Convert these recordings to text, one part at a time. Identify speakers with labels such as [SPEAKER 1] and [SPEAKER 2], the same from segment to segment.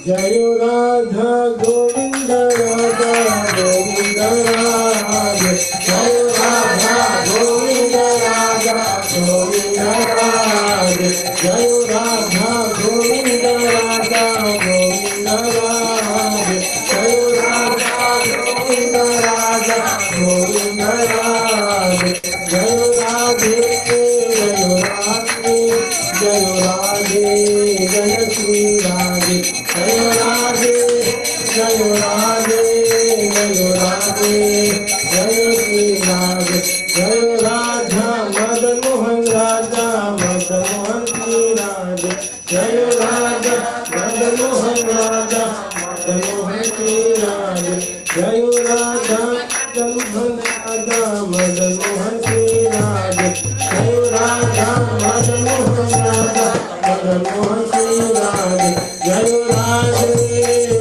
[SPEAKER 1] Jai Radha Govinda Radha Govinda Radha Jai Radha Govinda Radha Govinda Radha Jai Radha Govinda Radha Govinda Radha Jai Radha Govinda Radha Govinda Radha Jai Radhe Jai Radhe Jai Shri Radhe Jai Radhe Jai Radhe Jai Radhe Jai Shri Radhe Jai Radha Madan Mohan Radha Madan Mohan Shri Radhe Jai Radha Madan Mohan Radha Madan Mohan Shri Radhe Jai Radha Madan Mohan Radha Madan Mohan Shri Radhe Jai Radha Madan Mohan Radha Madan Mohan Shri Radhe Jai Radhe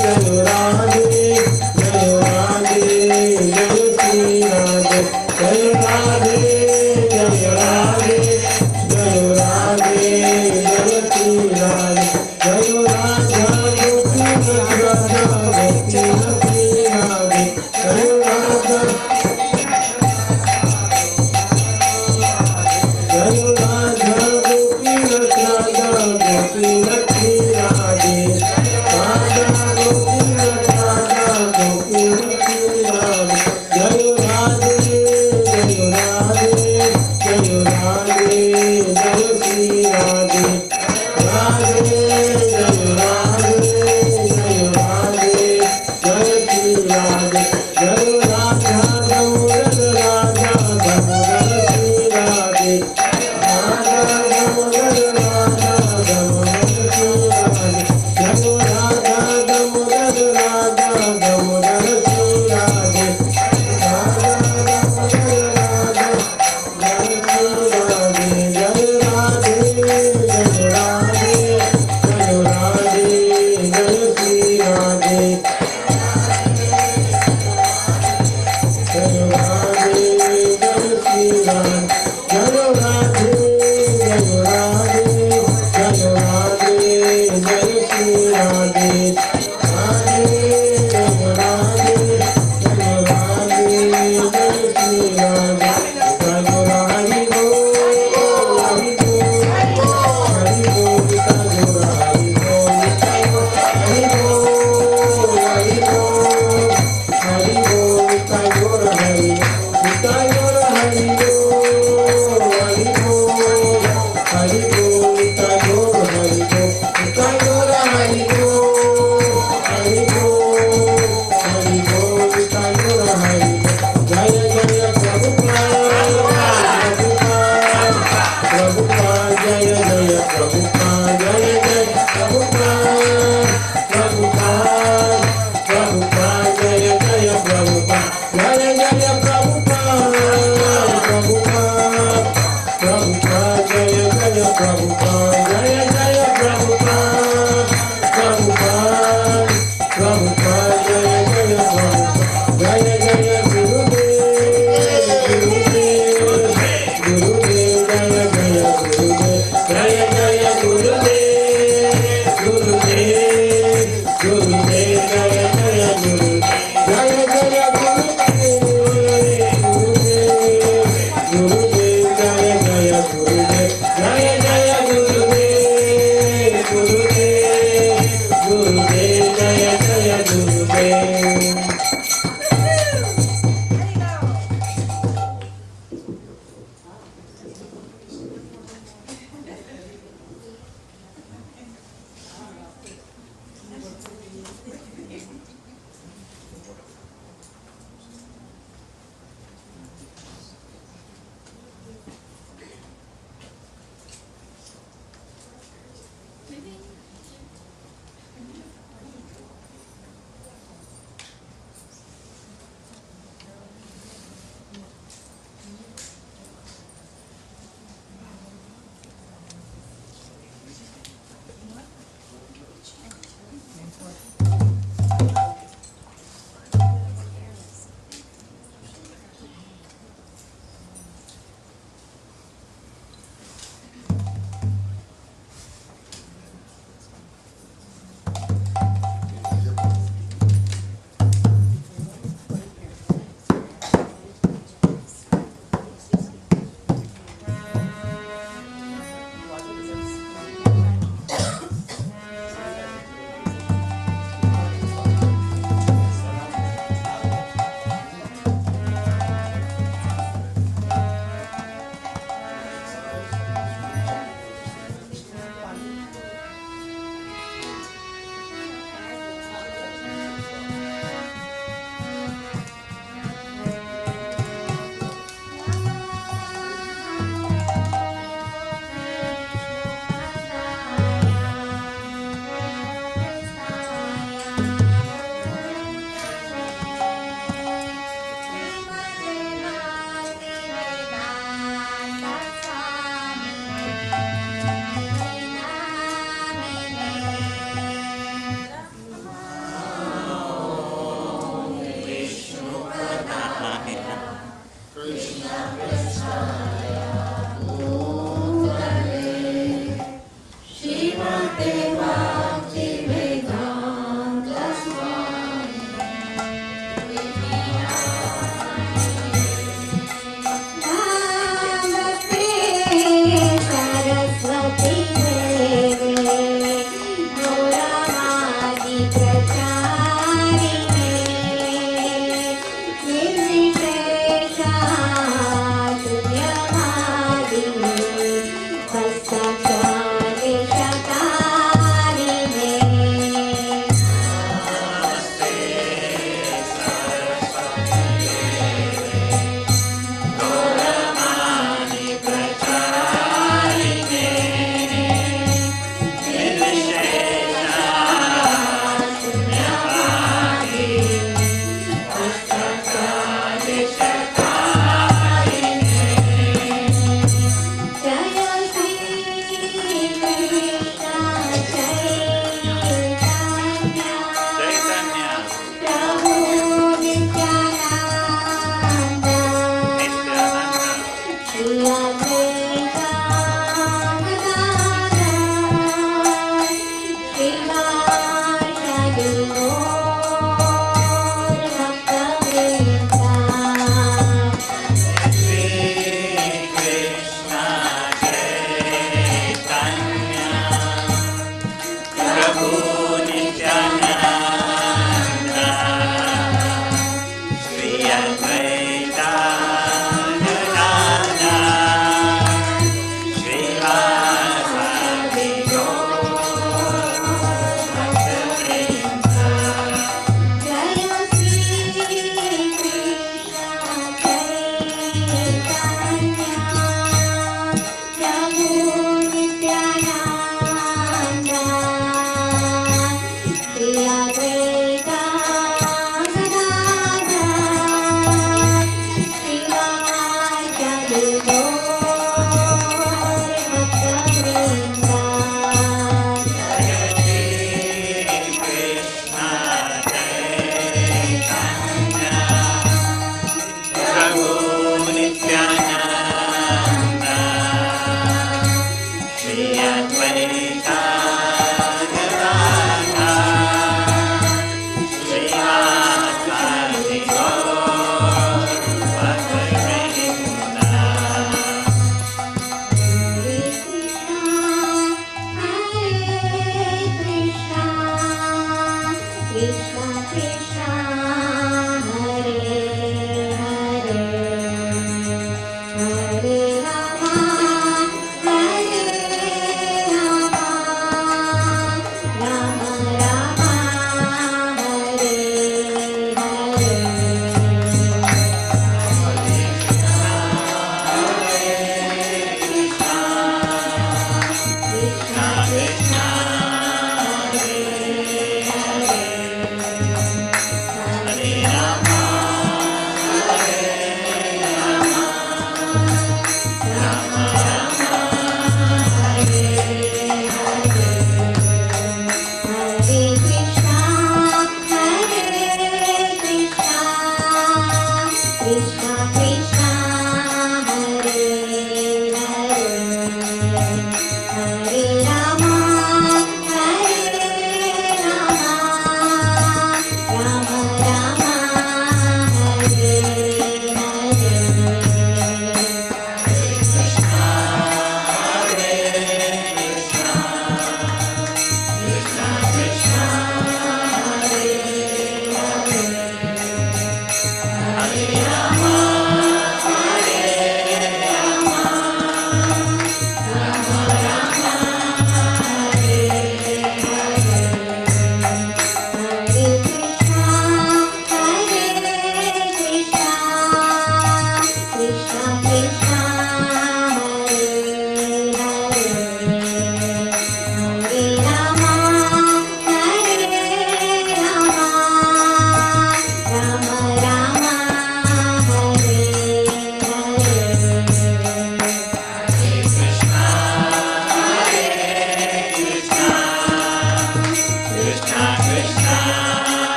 [SPEAKER 1] Jai Radhe Jai Radhe Jai Shri Radhe Jai Radhe Jai Radhe Jai Radhe Jai Shri Radhe Jai Radha Gopinath Radha Gopinath Shri Radhe Jai Radha Jai Radha Gopinath Radha Gopinath Shri Radhe Radha Gopinath Radha Gopinath Shri Radhe Jai Radhe Jai Radhe Jai Radhe Jai Shri Radhe Radhe Jai Radhe Jai Radhe Jai Shri Radhe Jai Radha Damodar Radha Damodar Shri Radhe Radha Damodar Radha Damodar Shri Radhe Jai Radha Damodar Radha Damodar Shri Radhe Radha Damodar Radha Jai Shri Radhe Jai Radhe Jai Radhe Jai Radhe Jai Shri Radhe Jai Radhe Jai Shri Radhe Jai Radhe Jai Radhe Jai Radhe Jai Shri Radhe Radhe Jai Radhe Jai Radhe Jai Shri Radhe Jai Radhe Go Hari Go Hari Go Hari Go Hari Go Hari Go Hari Go Hari Go Hari Go Hari Gurudev, Jaya Jaya Gurudev,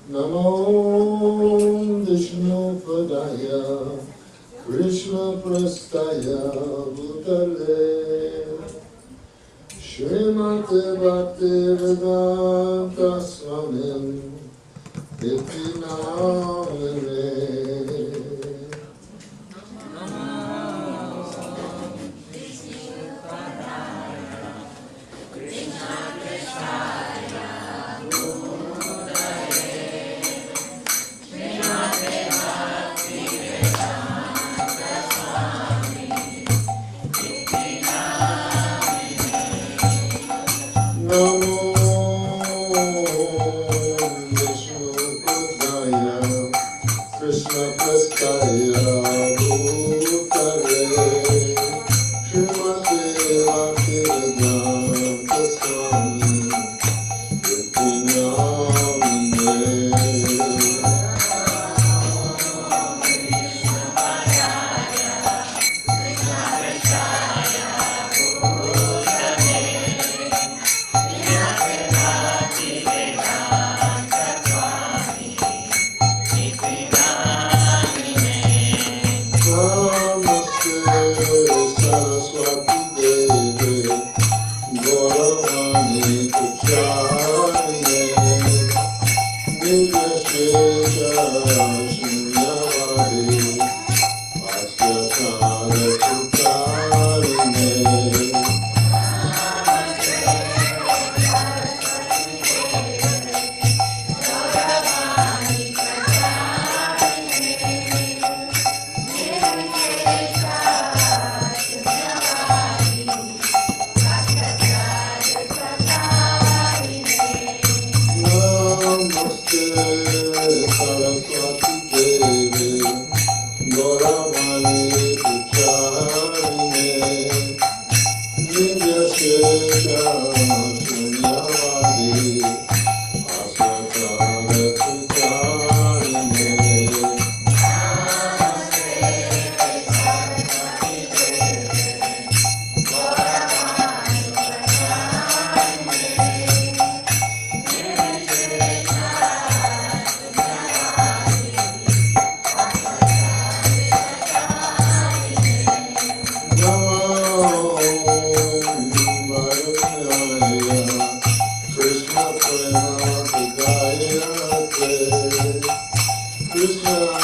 [SPEAKER 1] Namo Vishnupadaya Krishna Prastaya Bhutale Srimate Bhaktivedanta Swamin Iti Namine Namo Vishnupadaya Krishna Prastaya Bhutale Srimate Bhaktivedanta Swami Iti Namine Namaste Saraswati Devi Gauravani Pucharine Nirvishesha Shunyavadi Vasyakara Pucharine Namaste Saraswati Devi Gauravani Pucharine Nirvishesha Shunyavadi Vasyakara Pucharine Krishna Krishna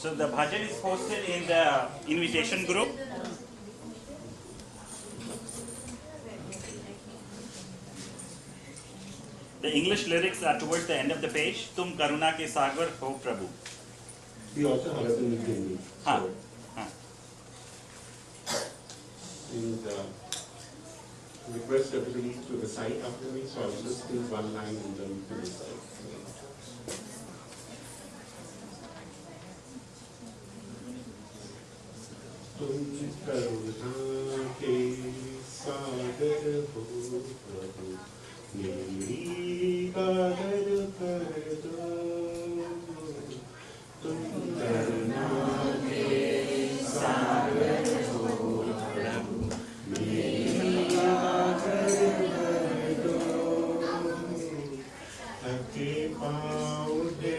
[SPEAKER 2] So the bhajan is posted in the invitation group. The English lyrics are towards the end of the page. Tum karuna ke sagar ho Prabhu.
[SPEAKER 1] We also have it in Hindi.
[SPEAKER 2] हाँ,
[SPEAKER 1] So,
[SPEAKER 2] हाँ.
[SPEAKER 1] and request everybody to recite after me, so I'll just sing one line and then you can recite. तुम करुणा के सागर हो प्रभु, मेरी कादर कर दो। तुम करुणा के सागर हो प्रभु, मेरी कादर कर दो। थके पाँव उठे,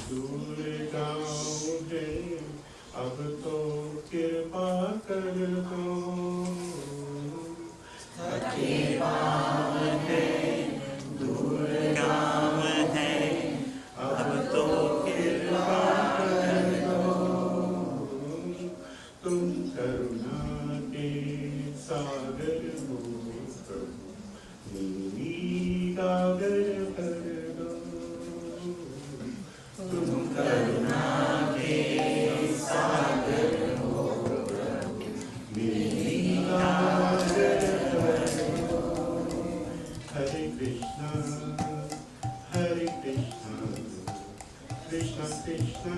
[SPEAKER 1] दूर गाँव उठे, अब तो कृपा कर दो। थके पाँव हैं, दूर गाँव है, अब तो कृपा कर दो। तुम करुणा के सागर हो प्रभु, मेरी कागर कर दो। तुम करुणा के सागर हो प्रभु, मेरी कागर कर दो। हरे कृष्णा कृष्णा कृष्णा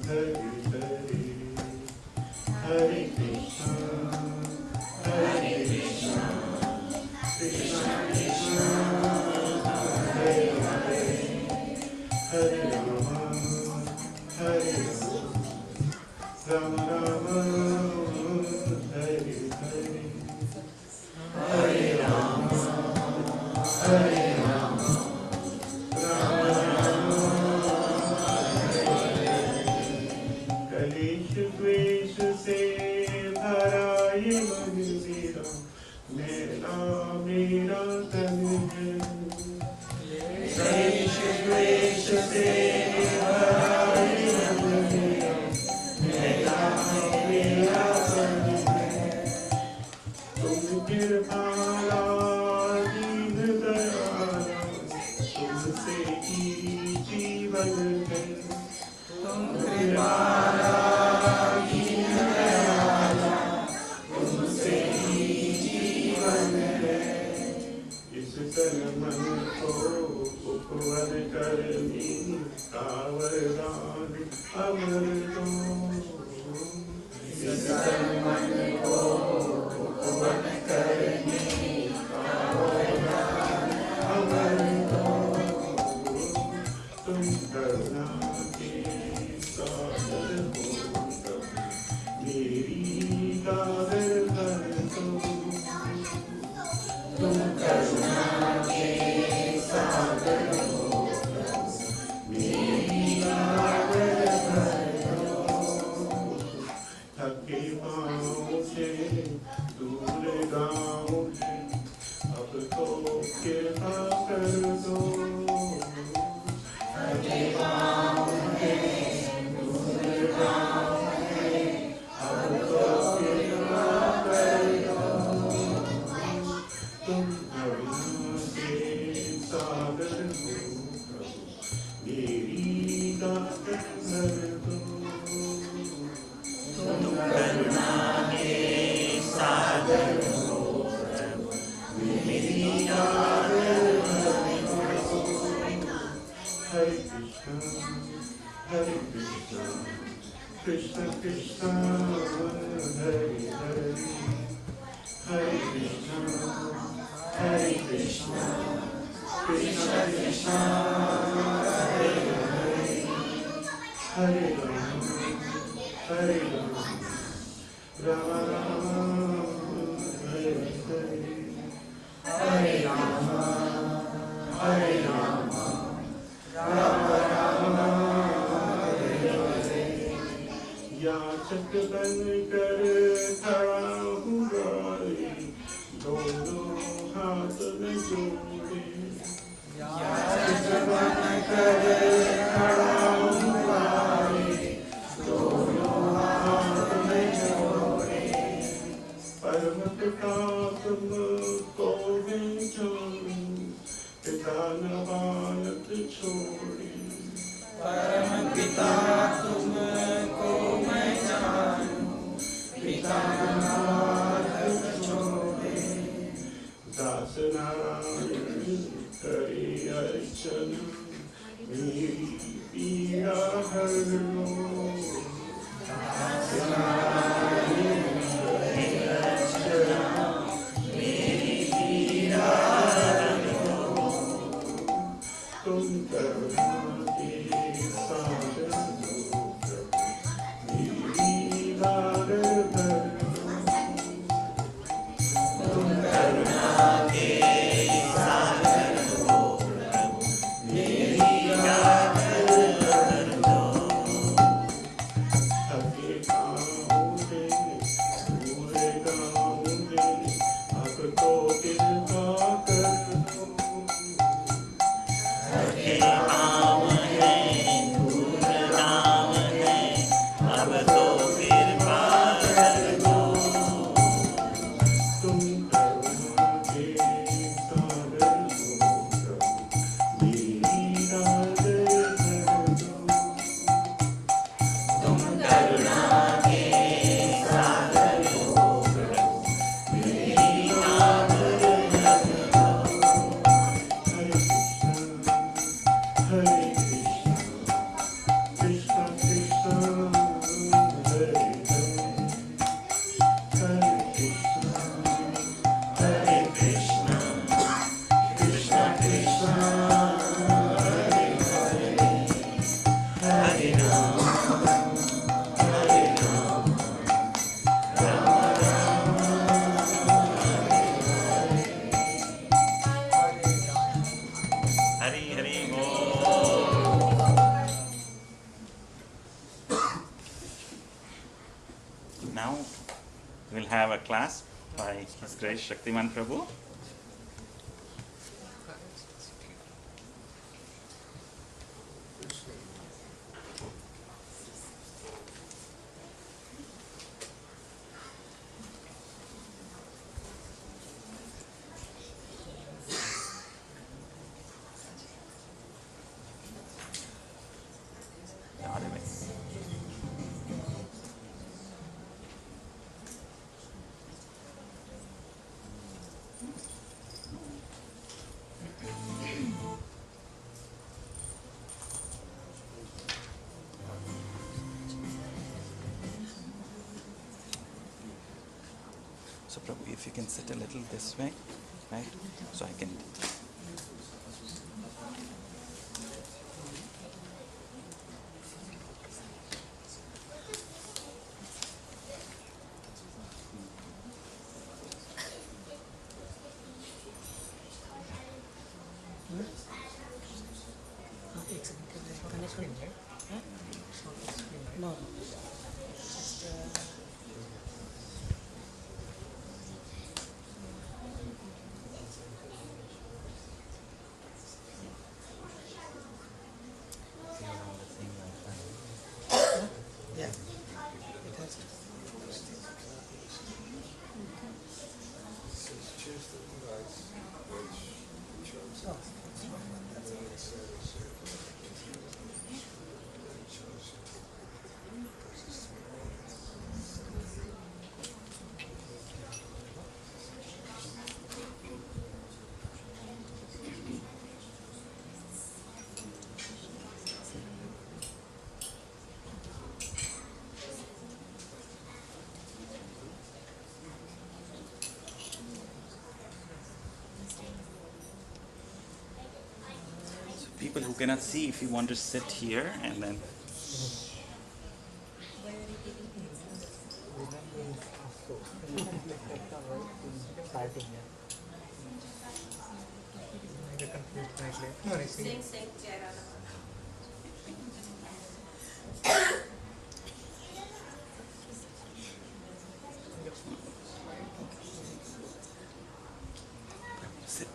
[SPEAKER 1] हरे हरे, हरे कृष्णा कृष्णा कृष्णा हरे हरे, हरे राम राम राम हरे हरे, हरे राम हरे राम राम राम हरे हरे। कलेश द्वेष से भरा जीवन है।
[SPEAKER 3] तुम कृपाला दीन दयाला, तुमसे ही जीवन है।
[SPEAKER 1] इस तन मन को उपवन करनी, कावरदान अमर दो।
[SPEAKER 3] इस तन मन को उपवन करनी, कावरदान अमर दो।
[SPEAKER 1] तुम करुणा के सागर हो, मेरी गागर भर दो।
[SPEAKER 3] तुम करुणा के सागर हो, मेरी गागर भर दो।
[SPEAKER 1] थके पाँव से दूर गाँव है, अब तो कृपा कर दो।
[SPEAKER 3] थके पाँव है, दूर गाँव है, अब तो कृपा कर दो।
[SPEAKER 1] तुम करुणा के सागर हो, मेरी गागर भर दो।
[SPEAKER 3] तुम करुणा के सागर हो, मेरी गागर भर दो।
[SPEAKER 1] हरे कृष्णा कृष्ण कृष्ण हरे हरे, हरे कृष्णा कृष्ण कृष्ण हरे हरे, हरे राम राम राम हरे हरे,
[SPEAKER 3] हरे राम हरे राम, राम राम हरे हरे।
[SPEAKER 1] याचक बन कर खड़ा हुआ रे, दोनों हाथ में जोड़े।
[SPEAKER 3] याचक बन कर खड़ा हुआ रे, दोनों हाथ में जोड़े।
[SPEAKER 1] परम पिता तुम को मैं जानूं, पिता न बालक छोड़े।
[SPEAKER 3] परम पिता तुमको मैं जानूं, पिता बालक छोड़े।
[SPEAKER 1] दास नारायण करे अर्चन, मेरी पीड़ा हर लो।
[SPEAKER 3] दास नारायण करे अर्चन, मेरी पीड़ा हर लो।
[SPEAKER 1] तुम करुणा के सागर हो प्रभु, मेरी गागर भर दो।
[SPEAKER 3] तुम करुणा के सागर हो प्रभु, मेरी गागर भर दो।
[SPEAKER 1] थके पाँव से दूर गाँव में, अब तो कृपा कर दो।
[SPEAKER 3] थके पाँव हैं, दूर गाँव है, अब तो कृपा कर दो।
[SPEAKER 1] तुम करुणा के सागर हो प्रभु, मेरी गागर भर दो।
[SPEAKER 3] तुम करुणा के सागर हो प्रभु, मेरी गागर भर दो।
[SPEAKER 1] हरे कृष्णा कृष्ण हरे हरे, हरे कृष्णा
[SPEAKER 3] हरे कृष्णा कृष्ण कृष्ण हरे हरे, हरे राम राम राम
[SPEAKER 2] हरि हरि बोल। Now we'll have a class by His Grace Shaktiman Prabhu.
[SPEAKER 4] So Prabhu, if you can sit a little this way, right? So I can.
[SPEAKER 3] No. Yeah. It has to.
[SPEAKER 4] People who cannot see, if you want to sit here and then. Sit.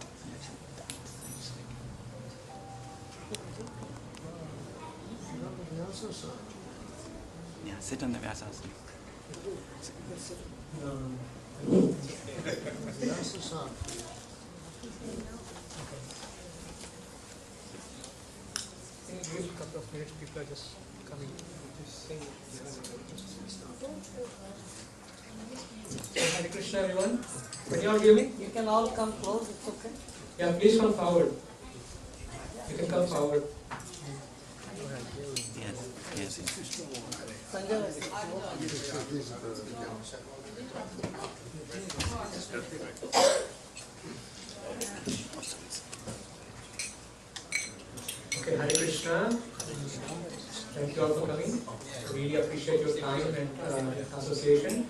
[SPEAKER 4] Yeah, sit on the Vyasasana.
[SPEAKER 5] Give a couple of minutes, people are just coming. Hare Krishna, everyone. Can you all hear me?
[SPEAKER 3] You can all come close, it's okay.
[SPEAKER 5] Yeah, please come forward. You can come forward.
[SPEAKER 4] Yes, yes, yes.
[SPEAKER 3] Sanjay was
[SPEAKER 5] Okay, Hare Krishna. Thank you all for coming. Really appreciate your time and association.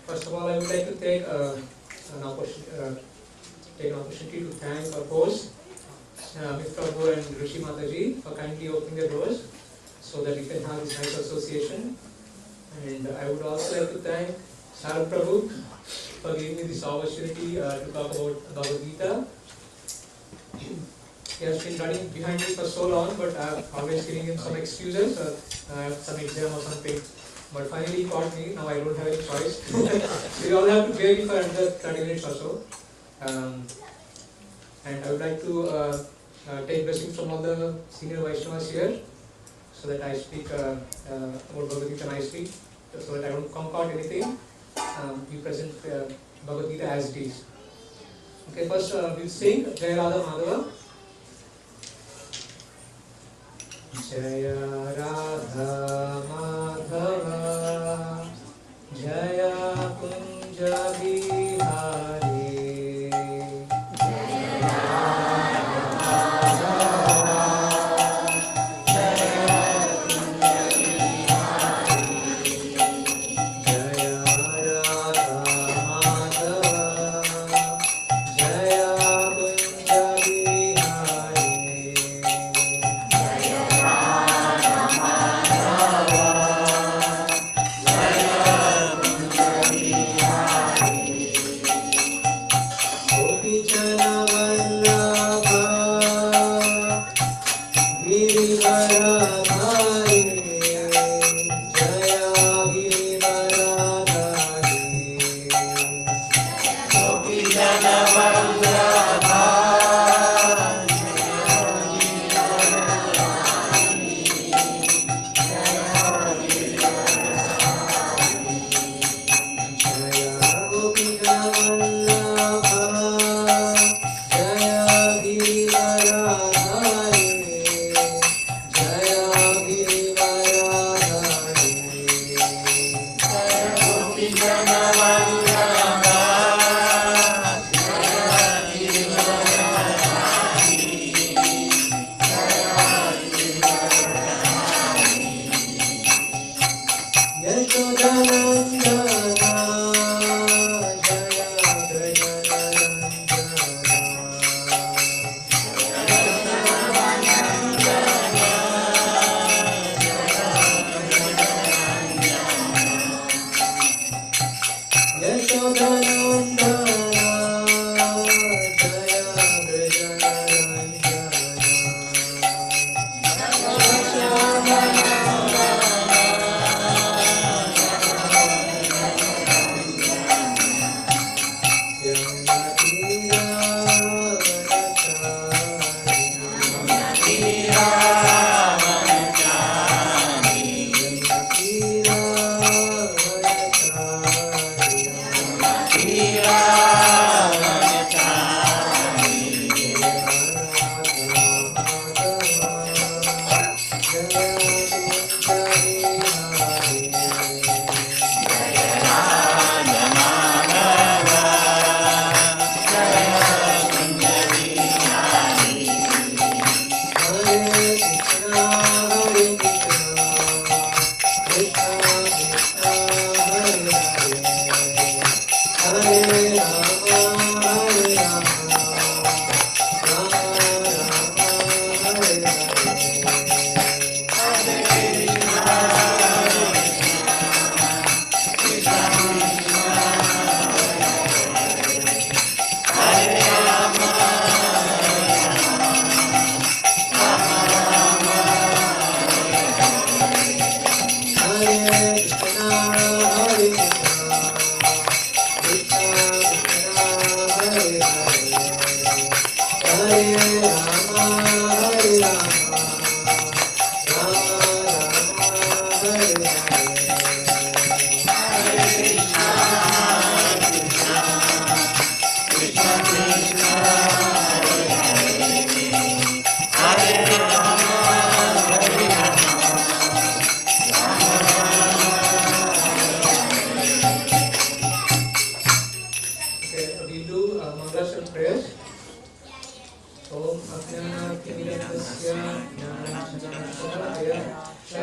[SPEAKER 5] First of all, I would like to take an opportunity to thank our host, Mr. Prabhu and Rishi Mataji, for kindly opening their doors so that we can have this nice association. And I would also like to thank Sarab Prabhu for giving me this opportunity to talk about Bhagavad Gita. He has been running behind me for so long, but I've always giving him some excuses, I have some exam or something. But finally he caught me, now I don't have any choice. So you all have to bear me for another 30 minutes or so. And I would like to take blessings from all the senior Vaishnavas here, so that I speak about Bhagavad Gita nicely, so that I don't concoct anything. We present Bhagavad Gita as it is. Okay, first we'll sing Jaya Radha Madhava. Jaya Radha Madhava Jaya Kunja Bihari Jaya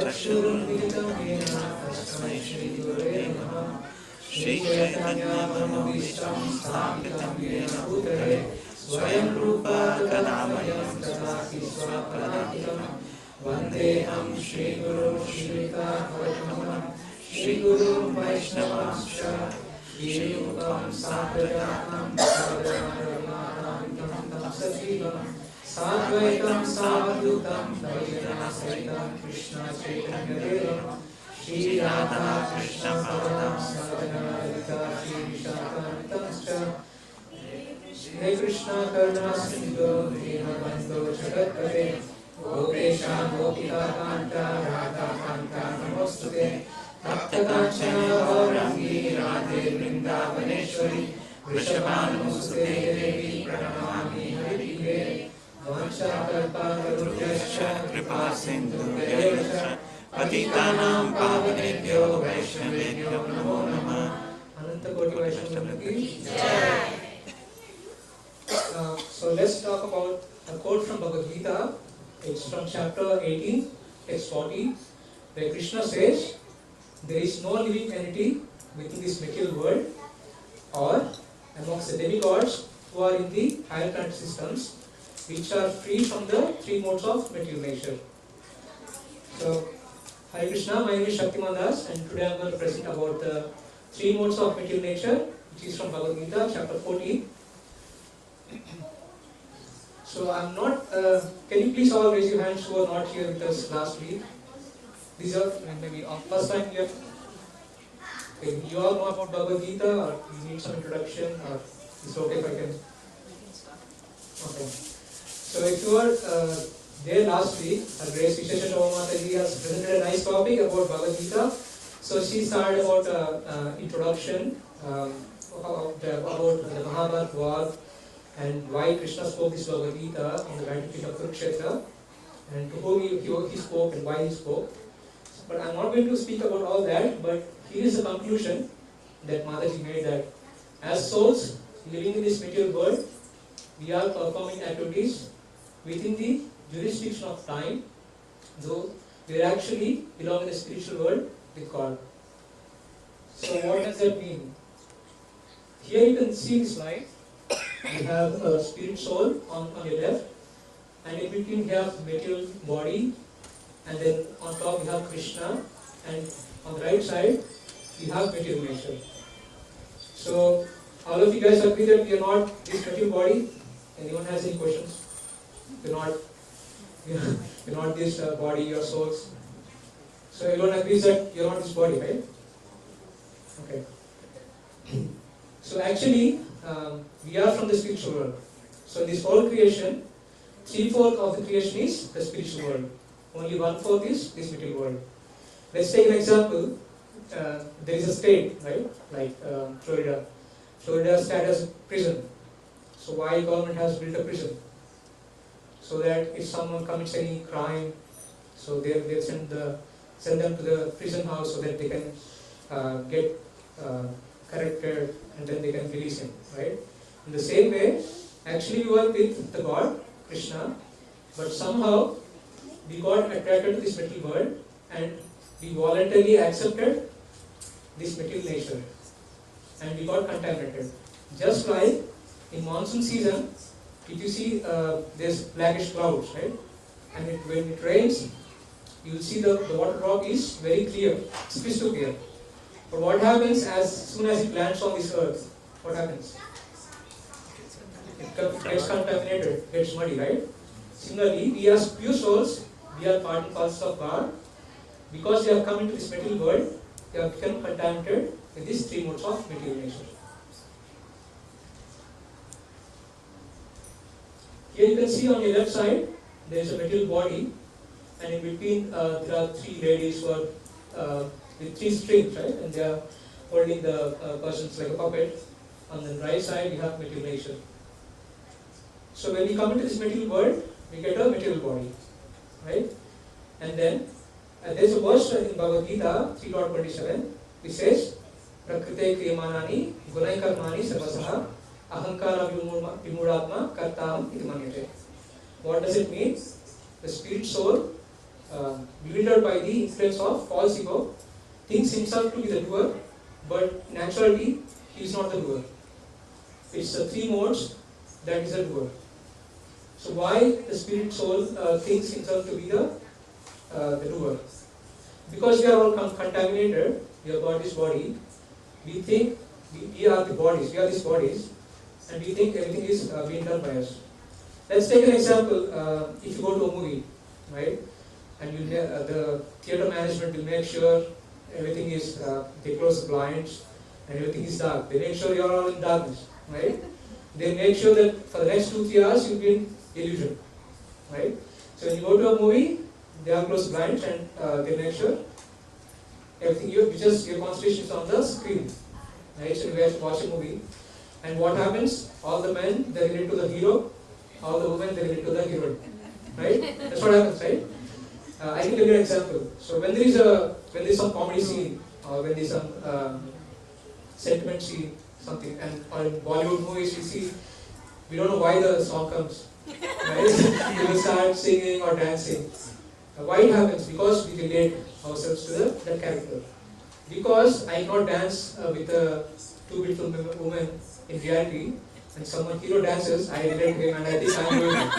[SPEAKER 5] चक्षुरुन्मिलितं येन तस्मै श्रीगुरवे नमः श्रीचैतन्यमनोभीष्टं स्थापितं येन भूतले स्वयं रूपा कदामयं ददाति स्वपदान्तिकं वन्देऽहं श्रीगुरुं श्रीयुतात्मकं श्रीगुरुं वैष्णवांश्च श्रीरूपं साग्रजातं सगदानरघुनाथान्वितं तं सजीवं साद्वैतं सावधूतं परिजनसहितं कृष्णचैतन्यदेवं श्रीराधा कृष्णपादं सगदा श्रीविशाखान्वितंश्च हे कृष्ण करुणा सिन्धो दीनबन्धो जगत्पते गोपेशा गोपिकान्ता राधाकान्ता नमोस्तुते भक्तकाञ्चन गौराङ्गी राधे वृन्दावनेश्वरी वृषभानुसुते देवी प्रणमामि हरिप्रिये वाञ्छाकल्पतरुभ्यश्च कृपा सिन्धुभ्यैव च पतितानां पावनेभ्यो वैष्णवेभ्यो नमो नमः। अनन्तकोटि वैष्णव की जय। So let's talk about a quote from Bhagavad Gita. It's from chapter 18, text 40, where Krishna says, "There is no living entity within this material world or amongst the demigods who are in the higher planet systems which are free from the three modes of material nature." So, Hare Krishna, my name is Shaktiman Das, and today I am going to present about the three modes of material nature, which is from Bhagavad Gita, chapter 14. So I'm not, can you please all raise your hands who are not here with us last week? These are maybe first time here. Okay, you all know about Bhagavad Gita, or you need some introduction, or it's okay if I can? Okay. So if you were there last week, our Grace Vishesha Shobha Mataji has presented a nice topic about Bhagavad Gita. So she started about introduction about the Mahabharata war, and why Krishna spoke this Bhagavad Gita on the battlefield of Kurukshetra, and to whom he spoke and why he spoke. But I am not going to speak about all that, but here is the conclusion that Mataji made, that as souls living in this material world, we are performing activities within the jurisdiction of time, though we actually belong in the spiritual world with God. So what does that mean? Here you can see this slide. You have a spirit soul on your left, and in between you have material body, and then on top you have Krishna, and on the right side you have material nature. So all of you guys agree that we are not this material body? Anyone has any questions? You're not this body, your souls. So everyone agrees that you're not this body, right? Okay. So actually, we are from the spiritual world. So in this whole creation, 3/4 of the creation is the spiritual world. Only 1/4 is this material world. Let's take an example. There is a state, right? Like Florida. Florida state has a prison. So why government has built a prison? So that if someone commits any crime, so they send them to the prison house so that they can get corrected, and then they can release him, right? In the same way, actually we were with the God, Krishna, but somehow we got attracted to this material world, and we voluntarily accepted this material nature, and we got contaminated. Just like in monsoon season, if you see there's blackish clouds, right? And when it rains, you will see the water drop is very clear, it's crystal clear. But what happens as soon as it lands on this earth? What happens? It gets contaminated, gets muddy, right? Similarly, we as pure souls, we are part and parcel of God. Because we have come into this material world, we have become contaminated with these three modes of material nature. Here you can see on your left side, there is a material body, and in between there are three ladies who are with three strings, right? And they are holding the persons like a puppet. On the right side, you have material nature. So when we come into this material world, we get a material body, right? And then there is a verse in Bhagavad Gita 3.27 which says, "Prakrite kriyamanani gunai karmani sarvasaha ahankara vimudatma kartam iti manyate." What does it mean? The spirit soul, bewildered altered by the influence of false ego, thinks himself to be the doer, but naturally he is not the doer. It's the three modes that is the doer. So why the spirit soul thinks himself to be the doer? Because we are all contaminated, we have got this body, we think we are the bodies, we are these bodies, and we think everything is being done by us. Let's take an example. If you go to a movie, right, and the theatre management will make sure everything is, they close the blinds and everything is dark. They make sure you are all in darkness, right? They make sure that for the next 2-3 hours you'll be in illusion, right? So when you go to a movie, they have closed blinds and they make sure everything, your concentration is on the screen, right? So you watch a movie, and what happens? All the men, they relate to the hero, all the women, they relate to the heroine, right? That's what happens, right? I can give you an example. So when there is some comedy scene, or when there is some sentiment scene, something, and or in Bollywood movies we don't know why the song comes, right? We will start singing or dancing. Why it happens? Because we relate ourselves to that character. Because I cannot dance with two beautiful women in reality, and someone hero dances, I relate to him and I think I am doing it.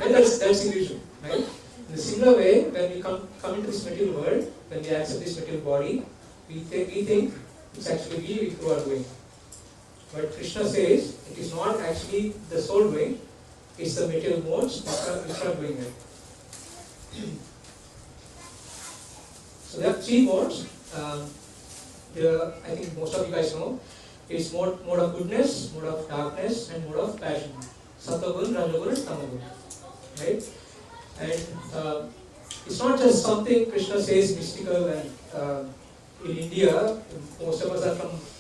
[SPEAKER 5] And that's illusion, right? In a similar way, when we come into this material world, when we accept this material body, we think it's actually we who are doing. But Krishna says it is not actually the soul doing, it's the material modes which are doing it. So there are three modes. I think most of you guys know. It's mode of goodness, mode of darkness, and mode of passion. Sattva-gun, Raja-gun, and Tama-gun. Right? And it's not just something Krishna says mystical, and in India, most of us are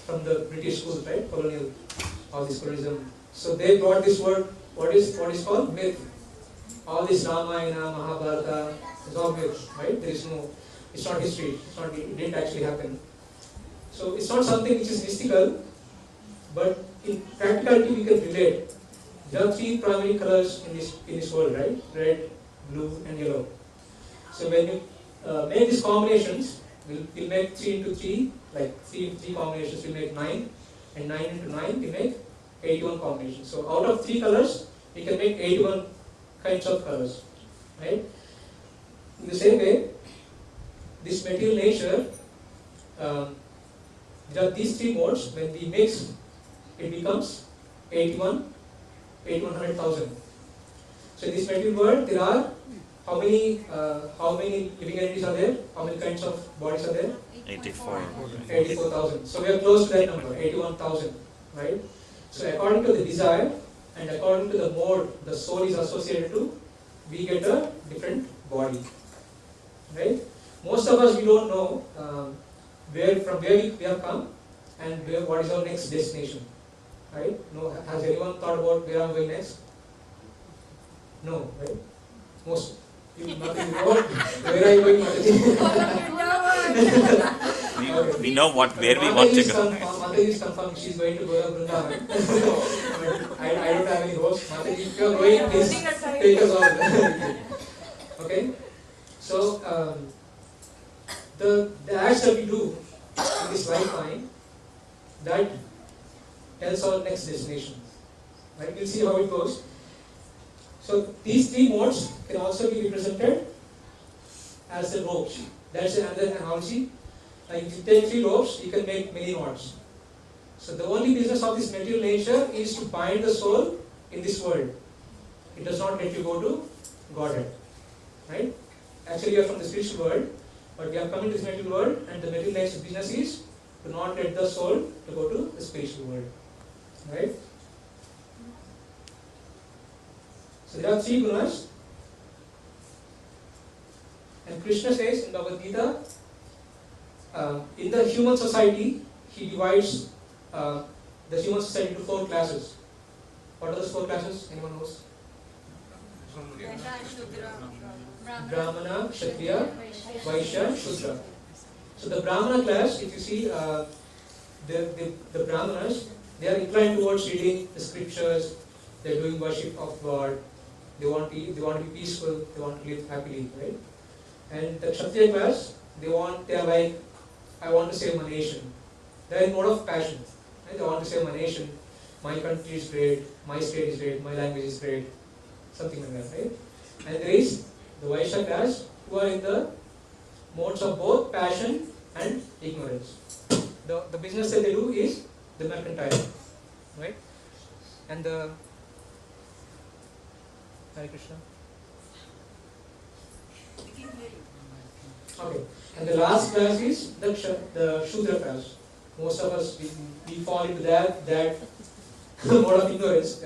[SPEAKER 5] from the British schools, right? Colonial, all this colonialism. So they brought this word, what is called myth. All this Ramayana, Mahabharata, is all myth, right? There is no, it's not history, it didn't actually happen. So it's not something which is mystical, but in practicality we can relate. There are three primary colors in this world, right? Red, blue, and yellow. So when you make these combinations, we'll make 3 into 3, like three combinations will make 9, and 9 into 9 we make 81 combinations. So out of 3 colors, we can make 81 kinds of colors, right? In the same way, this material nature, there are these 3 modes. When we mix, it becomes 81,000. So in this material world, there are how many living entities are there? How many kinds of bodies are there? 84,000. So we are close to that number, 81,000, right? So according to the desire and according to the mode the soul is associated to, we get a different body, right? Most of us, we don't know from where we have come and what is our next destination, right? No, has anyone thought about where I'm going next? No, right? Most. You nothing know. Where are you going?
[SPEAKER 4] We know where we want to go.
[SPEAKER 5] Mataji is confirmed she's going to go to Vrindavan. I don't have any hopes. Mataji, if you are going, please take us all. Okay? So, the acts that we do in this lifetime, that tells our next destination. Right? We'll see how it goes. So these 3 modes can also be represented as the ropes. That's another analogy. Like if you take 3 ropes, you can make many knots. So the only business of this material nature is to bind the soul in this world. It does not let you go to Godhead. Right? Actually, you are from the spiritual world, but we have come into this material world, and the material nature business is to not let the soul to go to the spiritual world. Right? So there are 3 gunas, and Krishna says in Bhagavad Gita, in the human society, he divides the human society into 4 classes. What are those 4 classes? Anyone knows? Brahmana, Kshatriya, Vaishya, Shudra. So the Brahmana class, if you see the Brahmanas, they are inclined towards reading the scriptures, they are doing worship of God. They want to be peaceful, they want to live happily, right? And the Kshatriya class, they are like, I want to save my nation. They are in mode of passion. Right? They want to save my nation. My country is great. My state is great. My language is great. Something like that, right? And there is the Vaishya class who are in the modes of both passion and ignorance. The business that they do is the mercantile, right? And the Hare Krishna. Okay. And the last class is the Shudra class. Most of us we fall into that mode of ignorance.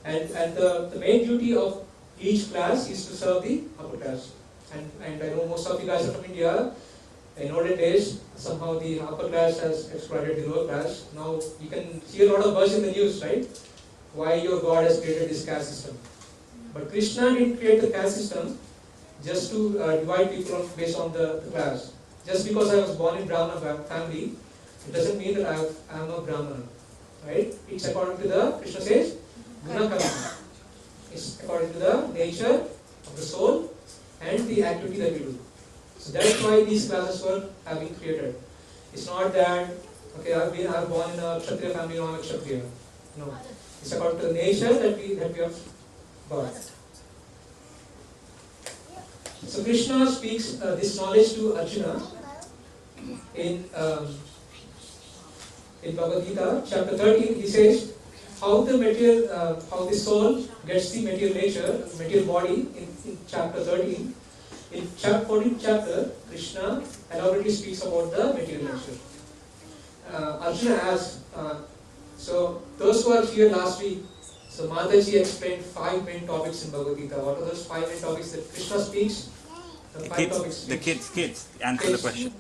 [SPEAKER 5] And the main duty of each class is to serve the upper class. And I know most of you guys are from India. In olden days, somehow the upper class has exploited the lower class. Now you can see a lot of buzz in the news, right? Why your God has created this caste system. But Krishna didn't create the caste system just to divide people based on the class. Just because I was born in Brahmana family, it doesn't mean that I am a Brahmana, right? It's according to the, Krishna says, Guna Karma. It's according to the nature of the soul and the activity that we do. So that's why these classes have been created. It's not that, okay, I'm born in a Kshatriya family, now I'm a Kshatriya. No. It's according to the nature that we have got. So Krishna speaks this knowledge to Arjuna in Bhagavad Gita, chapter 13. He says how the soul gets the material nature, material body in chapter 13. In 14th chapter, Krishna elaborately speaks about the material nature. Arjuna asks, so those who are here last week, so Mataji explained 5 main topics in Bhagavad Gita. What are those 5 main topics that Krishna speaks?
[SPEAKER 4] The kids, answer the question.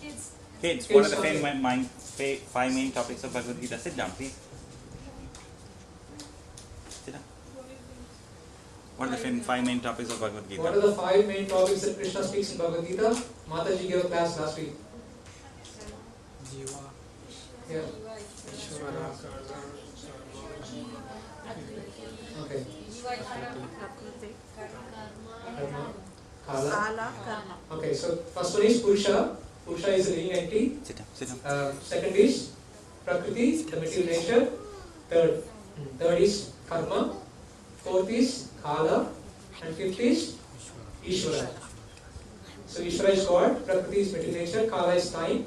[SPEAKER 4] Kids,
[SPEAKER 5] Kids,
[SPEAKER 4] what are the
[SPEAKER 5] okay.
[SPEAKER 4] 5 main topics of Bhagavad Gita? Sit down, please. Sit down. What are the 5 main topics of Bhagavad Gita?
[SPEAKER 5] What are the 5 main topics that Krishna speaks in Bhagavad Gita? Mataji gave a class last week.
[SPEAKER 3] Jiva,
[SPEAKER 5] Yeah.
[SPEAKER 3] Ishvara,
[SPEAKER 5] Okay. Karma. Kala.
[SPEAKER 6] Karma.
[SPEAKER 5] Okay, so first one is Purusha. Purusha is a living entity.
[SPEAKER 4] Sit down.
[SPEAKER 5] Second is Prakriti, the material nature. Third is Karma. Fourth is Kala. And fifth is Ishvara. So Ishvara is God, Prakriti is material nature, Kala is time,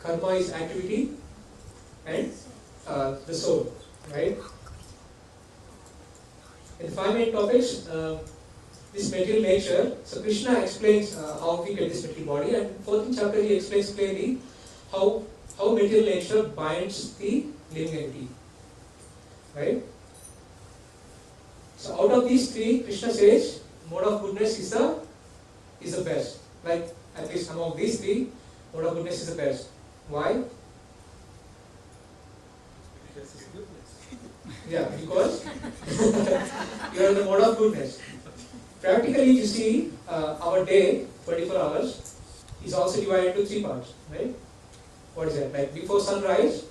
[SPEAKER 5] Karma is activity, and the soul, right? In 5 main topics, this material nature, so Krishna explains how we get this material body, and 4th chapter he explains clearly how material nature binds the living entity, right? So out of these 3, Krishna says mode of goodness is the best. Like at least among these 3, mode of goodness is the best. Why? Yeah, because you are in the mode of goodness. Practically, you see, our day, 24 hours, is also divided into 3 parts, right? What is that? Like before sunrise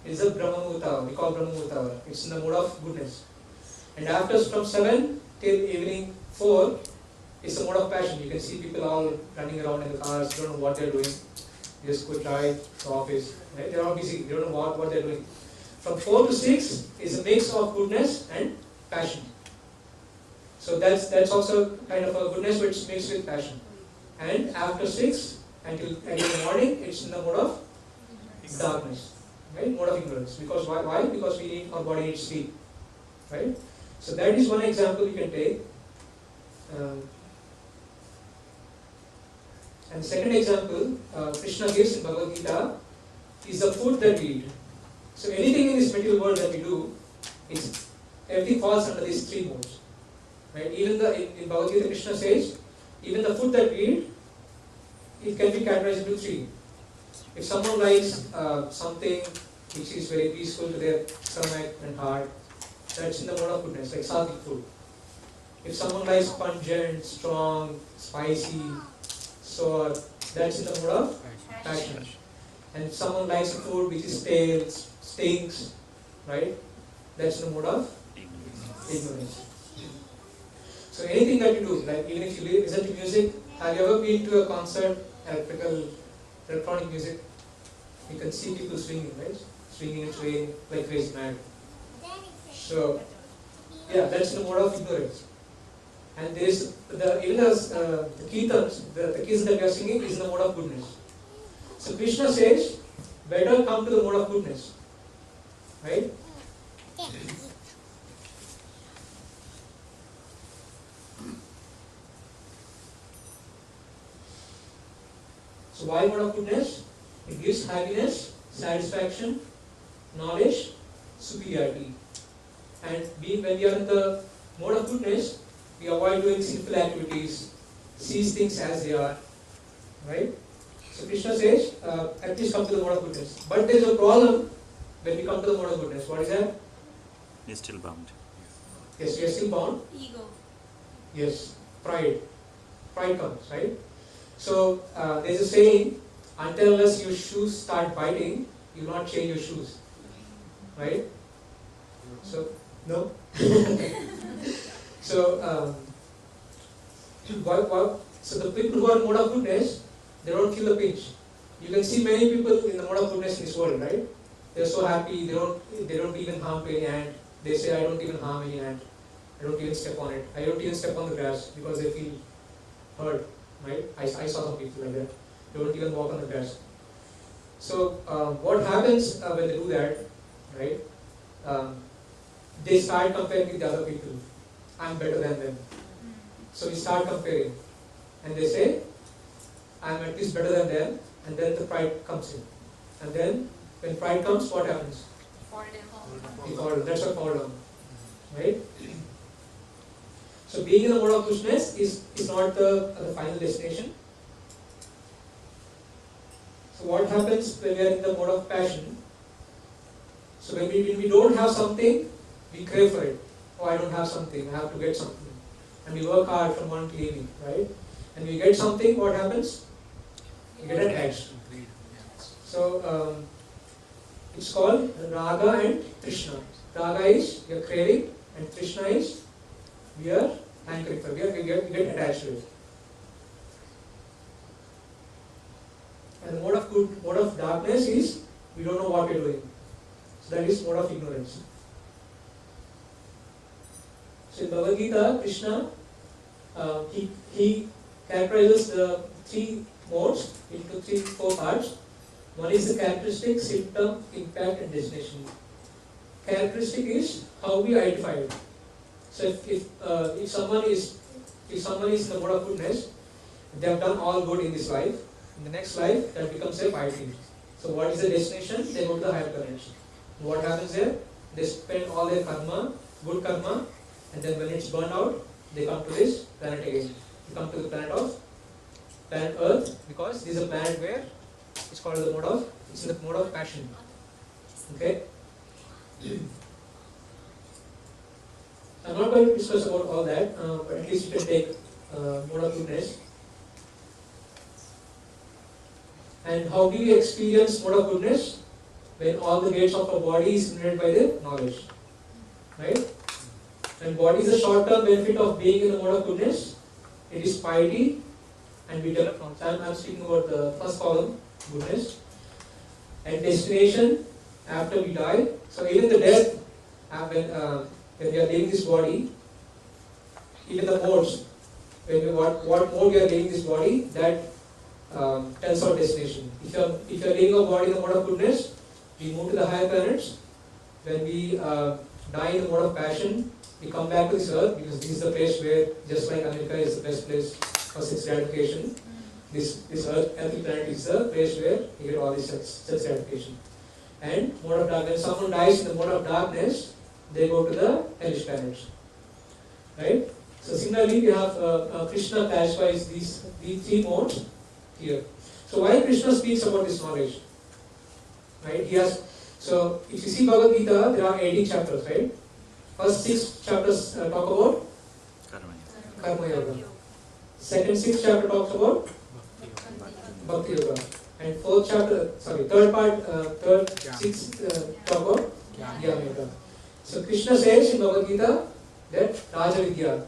[SPEAKER 5] is the Brahma Muhurta, we call Brahma Muhurta. It's in the mode of goodness. And after from 7 till evening 4, it's a mode of passion. You can see people all running around in the cars, don't know what they're doing. They just go drive to office, right? They're all busy, they don't know what they're doing. From 4 to 6 is a mix of goodness and passion. So that's also kind of a goodness which mixed with passion. And after 6 until the morning, it's in the mode of darkness, right? Mode of ignorance. Because why? Because we need, our body needs sleep, right? So that is one example you can take. And the second example Krishna gives in Bhagavad Gita is the food that we eat. So anything in this material world that we do, everything falls under these 3 modes. Right? Even in Bhagavad Gita, Krishna says, even the food that we eat, it can be categorized into 3. If someone likes something which is very peaceful to their stomach and heart, that's in the mode of goodness, like sattvic food. If someone likes pungent, strong, spicy, sour, that's in the mode of passion. And if someone likes food which is stale, stinks, right, that's in the mode of ignorance. So anything that you do, like even if you listen to music, have you ever been to a concert, electronic music? You can see people swinging, right? Swinging and swaying like crazy mad. So, yeah, that's the mode of ignorance. And there is even the kirtans, the keys that we are singing is in the mode of goodness. So Krishna says, better come to the mode of goodness, right? So why mode of goodness? It gives happiness, satisfaction, knowledge, superiority. And when we are in the mode of goodness, we avoid doing sinful activities, sees things as they are, right? So Krishna says, at least come to the mode of goodness. But there is a problem when we come to the mode of goodness. What is that?
[SPEAKER 4] You're still bound.
[SPEAKER 5] Yes, we are still bound.
[SPEAKER 3] Ego.
[SPEAKER 5] Yes, pride. Pride comes, right? So there is a saying, until unless your shoes start biting, you will not change your shoes, right? So, no? So, so the people who are in mode of goodness, they don't feel the pinch. You can see many people in the mode of goodness in this world, right? They're so happy, they don't even harm to any ant. They say, I don't even harm any ant. I don't even step on it. I don't even step on the grass because they feel hurt, right? I saw some people like that. They don't even walk on the grass. So what happens when they do that, right? They start comparing with the other people. I'm better than them. So we start comparing. And they say, I'm at least better than them. And then the pride comes in. And then when pride comes, what happens?
[SPEAKER 3] Fall down.
[SPEAKER 5] We fall down. That's what fall down. Right? So being in the mode of goodness is not the final destination. So what happens when we are in the mode of passion? So when we don't have something, we crave for it. Oh, I don't have something, I have to get something. And we work hard from morning to evening, right? And we get something, what happens? We get attached. So it's called Raga and Trishna. Raga is we are craving, and Trishna is we are hankering for. We get attached to it. And the mode of darkness is we don't know what we are doing. So that is mode of ignorance. So in Bhagavad Gita, Krishna he characterizes the three modes into four parts. One is the characteristic, symptom, impact, and destination. Characteristic is how we identify it. So if someone is in the mode of goodness, they have done all good in this life. In the next life, that becomes a piety. So what is the destination? They go to the higher planets. What happens there? They spend all their karma, good karma, and then when it's burned out, they come to this planet again. They come to the planet Earth, because this is a planet where it's called the mode of passion. Okay? I'm not going to discuss about all that, but at least you can take mode of goodness. And how do we experience mode of goodness? When all the gates of our body is illuminated by the knowledge. Right? And what is the short-term benefit of being in the mode of goodness? It is piety, and we develop from. I'm speaking about the first column, goodness. And destination, after we die. So even the death, when we are leaving this body, even the modes, what mode we are leaving this body, that tells our destination. If you are leaving our body in the mode of goodness, we move to the higher planets. When we die in the mode of passion, we come back to this earth, because this is the place where, just like America is the best place for sex gratification, this earthly planet is the place where you get all this sex gratification. And mode of darkness, someone dies in the mode of darkness, they go to the hellish planets. Right? So similarly, we have Krishna classifies these three modes here. So why Krishna speaks about this knowledge? Right? So if you see Bhagavad Gita, there are 18 chapters, right? First 6 chapters talk about Karma Yoga. Second 6 chapter talks about Bhakti Yoga. And third 6 talk about Jnana Yoga. So Krishna says in Bhagavad Gita that Raja Vidya,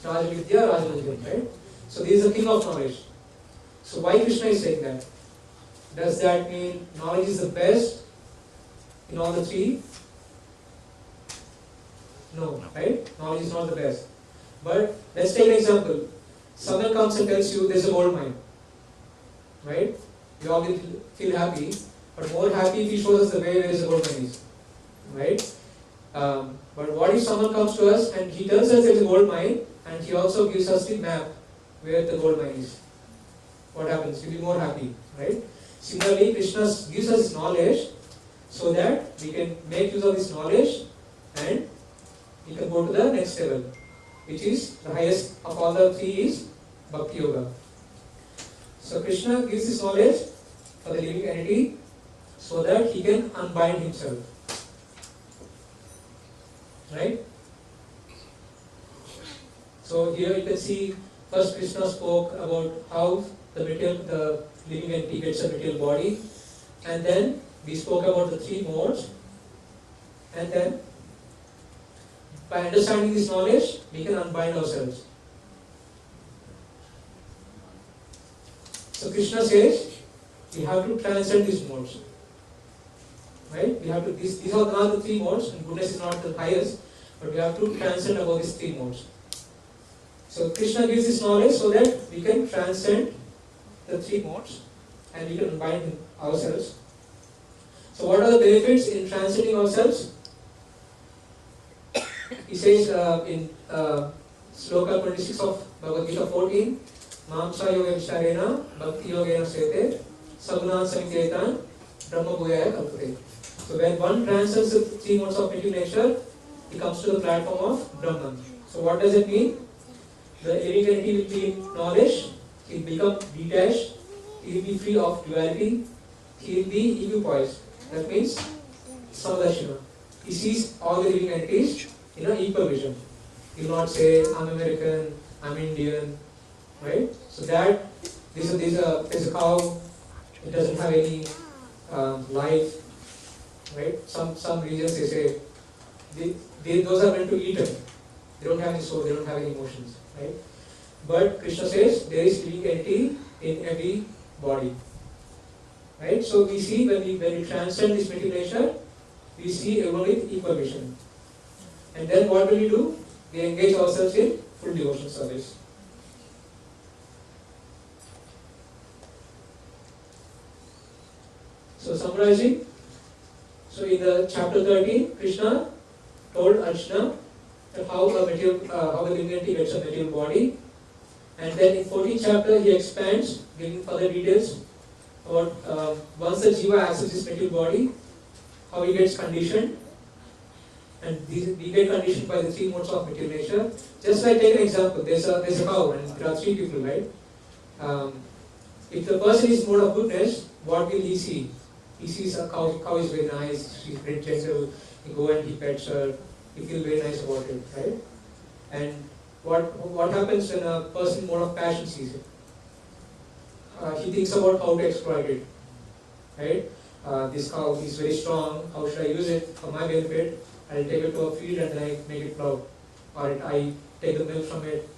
[SPEAKER 5] Raja Vidya, Raja Vidya, right? So he is the king of knowledge. So why Krishna is saying that? Does that mean knowledge is the best in all the three? No, right? Knowledge is not the best. But let's take an example. Someone comes and tells you there's a gold mine, right? You all will feel happy, but more happy if he shows us the way where the gold mine is, right? But what if someone comes to us and he tells us there's a gold mine and he also gives us the map where the gold mine is? What happens? You'll be more happy, right? Similarly, Krishna gives us knowledge so that we can make use of this knowledge and we can go to the next level, which is the highest of all the three is Bhakti Yoga. So Krishna gives this knowledge for the living entity so that he can unbind himself. Right? So here you can see first Krishna spoke about how the living entity gets a material body, and then we spoke about the three modes, and then by understanding this knowledge we can unbind ourselves. So Krishna says we have to transcend these modes. Right? We have to. These are not the three modes, and goodness is not the highest, but we have to transcend above these three modes. So Krishna gives this knowledge so that we can transcend the three modes and we can unbind ourselves. So what are the benefits in transcending ourselves? He says in Sloka 26 of Bhagavad Gita 14, Mamsa yoga visharena bhakti yogena sete sagunan samiketan brahma bhuyaya kalpate. So when one transcends the three modes of material nature, he comes to the platform of Brahman. So what does it mean? The living entity will be in knowledge, he will become detached, he will be free of duality, he will be equipoised. That means Samadashima. He sees all the living entities in an equal vision. He will not say, I'm American, I'm Indian, right? So that, there's a cow, it doesn't have any life, right? Some regions they say, those are meant to eat them. They don't have any soul, they don't have any emotions, right? But Krishna says there is living entity in every body, right? So we see when we transcend this material nature, we see everyone with equal vision. And then what will we do? We engage ourselves in full devotion service. So summarizing, so in the chapter 13, Krishna told Arjuna that how a living entity gets a material body, and then in 14th chapter he expands, giving further details about once the jiva accesses this material body, how he gets conditioned, and we get conditioned by the three modes of material nature. Just like take an example, there's a cow and there are three people, right? If the person is mode of goodness, what will he see? He sees a cow is very nice, she's very gentle, he go and he pets her, he feels very nice about it, right? And what happens when a person mode of passion sees it? He thinks about how to exploit it, right? This cow is very strong, how should I use it for my benefit? I'll take it to a field and then I make it plow, or I take the milk from it,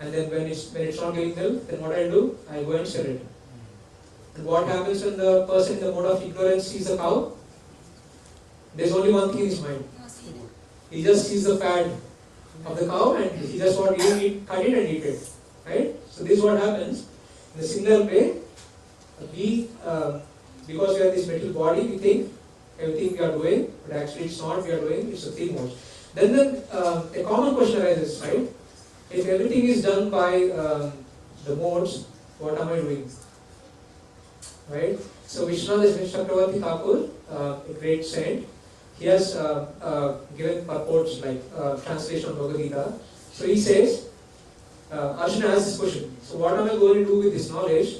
[SPEAKER 5] and then when it's not giving milk, then what I do? I go and sell it. And what happens when the person in the mode of ignorance sees a cow? There's only one thing in his mind. He just sees the fat of the cow and he just wants to cut it and eat it. Right? So this is what happens. In a similar way, we, because we have this material body, we think everything we are doing, but actually it's not we are doing, it's the three modes. Then a common question arises, right? If everything is done by the modes, what am I doing? Right? So Vishwanath Chakravarti Thakur, a great saint, he has given purports like translation of Bhagavad Gita. So he says, Arjuna asks this question, so what am I going to do with this knowledge,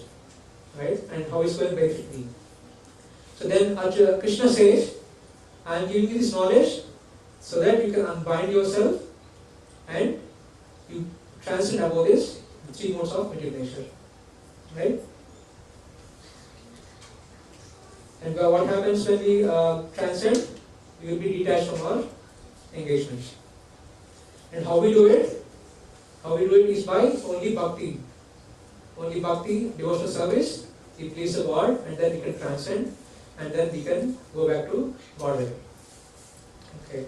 [SPEAKER 5] right? And how is it going to benefit me? So then Krishna says, I am giving you this knowledge so that you can unbind yourself and you transcend above this, the three modes of material nature. Right? And what happens when we transcend? We will be detached from our engagements. And how we do it? How we do it is by only bhakti. Only bhakti, devotional service, we please the God, and then we can transcend, and then we can go back to Godhead. Okay.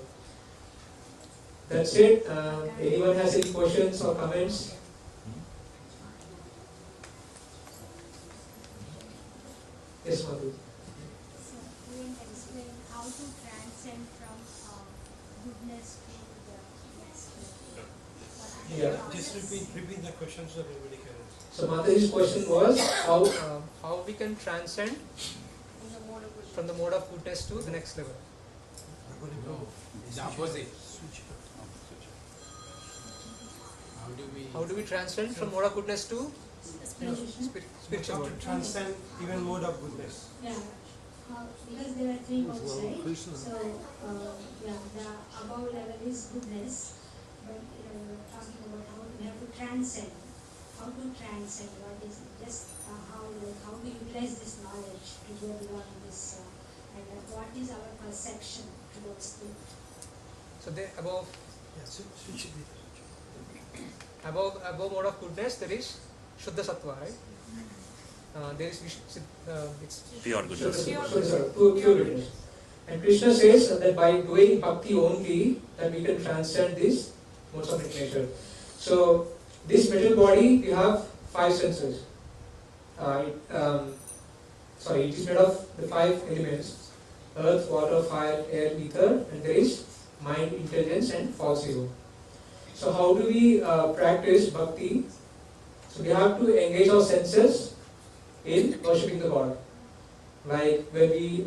[SPEAKER 5] That's it. Anyone has any questions or comments? Yes, Madhu.
[SPEAKER 3] So, you can explain how to transcend from goodness to the next level.
[SPEAKER 5] Yeah.
[SPEAKER 6] Just repeat the question so everybody can answer.
[SPEAKER 5] So Mataji's question was how we can transcend from the mode of goodness to the next level.
[SPEAKER 6] No,
[SPEAKER 7] It's the opposite.
[SPEAKER 5] How do we transcend from mode of goodness to spiritual
[SPEAKER 6] how
[SPEAKER 5] world?
[SPEAKER 6] to transcend even mode of goodness.
[SPEAKER 3] Yeah. Because there are three modes, right? So, yeah, the above level is goodness, but talking about how we have to transcend. How to transcend? What is it? Just how to utilize this knowledge to go beyond this, and what is our perception towards it?
[SPEAKER 5] So there above
[SPEAKER 6] Yeah, so it should be
[SPEAKER 5] mode of goodness there is Shuddha Sattva, right? There is it's
[SPEAKER 4] Pure goodness.
[SPEAKER 5] Pure goodness. And Krishna says that by doing bhakti only, that we can transcend these modes of nature. So this material body, we have five senses. It is made of the five elements: earth, water, fire, air, ether, and there is mind, intelligence, and false ego. So how do we practice bhakti? So we have to engage our senses in worshipping the God. Like when we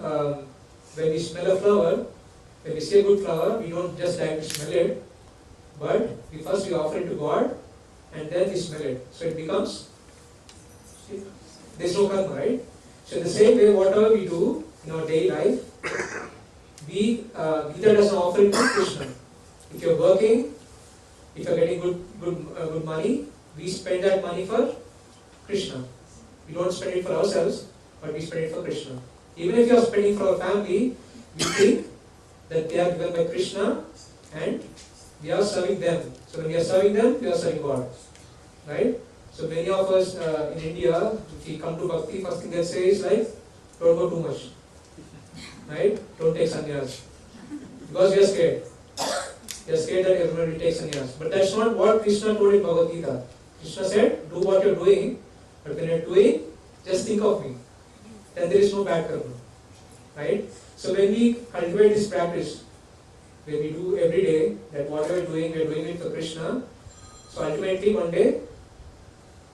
[SPEAKER 5] smell a flower, when we see a good flower, we don't just like to smell it, but we offer it to God, and then we smell it. So it becomes, there's no karma, right? So in the same way, whatever we do in our daily life, we give that as an offering to Krishna. If you're working, if you're getting good money, we spend that money for Krishna. We don't spend it for ourselves, but we spend it for Krishna. Even if you are spending for our family, we think that they are given by Krishna and we are serving them. So when we are serving them, we are serving God. Right? So many of us in India, if we come to Bhakti, first thing they say is like, don't go too much. Right? Don't take sannyas. Because we are scared. We are scared that everybody takes sannyas. But that's not what Krishna told in Bhagavad Gita. Krishna said, do what you're doing, but when you're doing, just think of me. Then there is no bad karma. Right? So when we cultivate this practice, when we do every day, that what we are doing it for Krishna. So ultimately one day,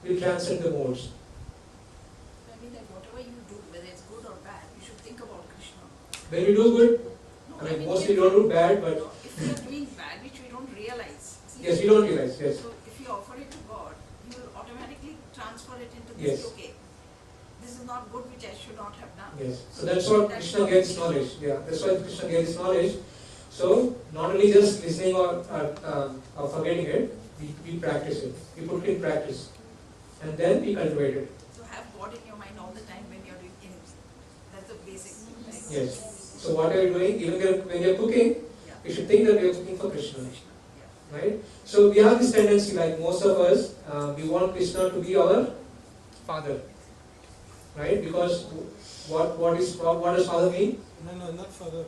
[SPEAKER 5] we'll transcend the modes.
[SPEAKER 8] I mean that whatever you do, whether it's good or bad, you should think about Krishna.
[SPEAKER 5] When we do good,
[SPEAKER 8] No,
[SPEAKER 5] I mean mostly we don't do bad, but
[SPEAKER 8] if we are doing bad, which we don't realize. See,
[SPEAKER 5] yes, we don't realize, yes.
[SPEAKER 8] So if you offer it to God, He will automatically transfer it into
[SPEAKER 5] Yes.
[SPEAKER 8] this. Okay, this is not good, which I should not have done.
[SPEAKER 5] Yes. So that's what Krishna gets knowledge. Yeah, that's why Krishna gets knowledge. So not only just listening or forgetting it, we practice it. We put it in practice. And then we cultivate it.
[SPEAKER 8] So have God in your mind all the time when you're doing anything. That's the basic thing. Right?
[SPEAKER 5] Yes. So what are you doing? Even when you're cooking,
[SPEAKER 8] Yeah.
[SPEAKER 5] you should think that you're cooking for Krishna.
[SPEAKER 8] Krishna. Yeah.
[SPEAKER 5] Right? So we have this tendency, like most of us, we want Krishna to be our father. Right? Because what does father mean?
[SPEAKER 6] No, not further.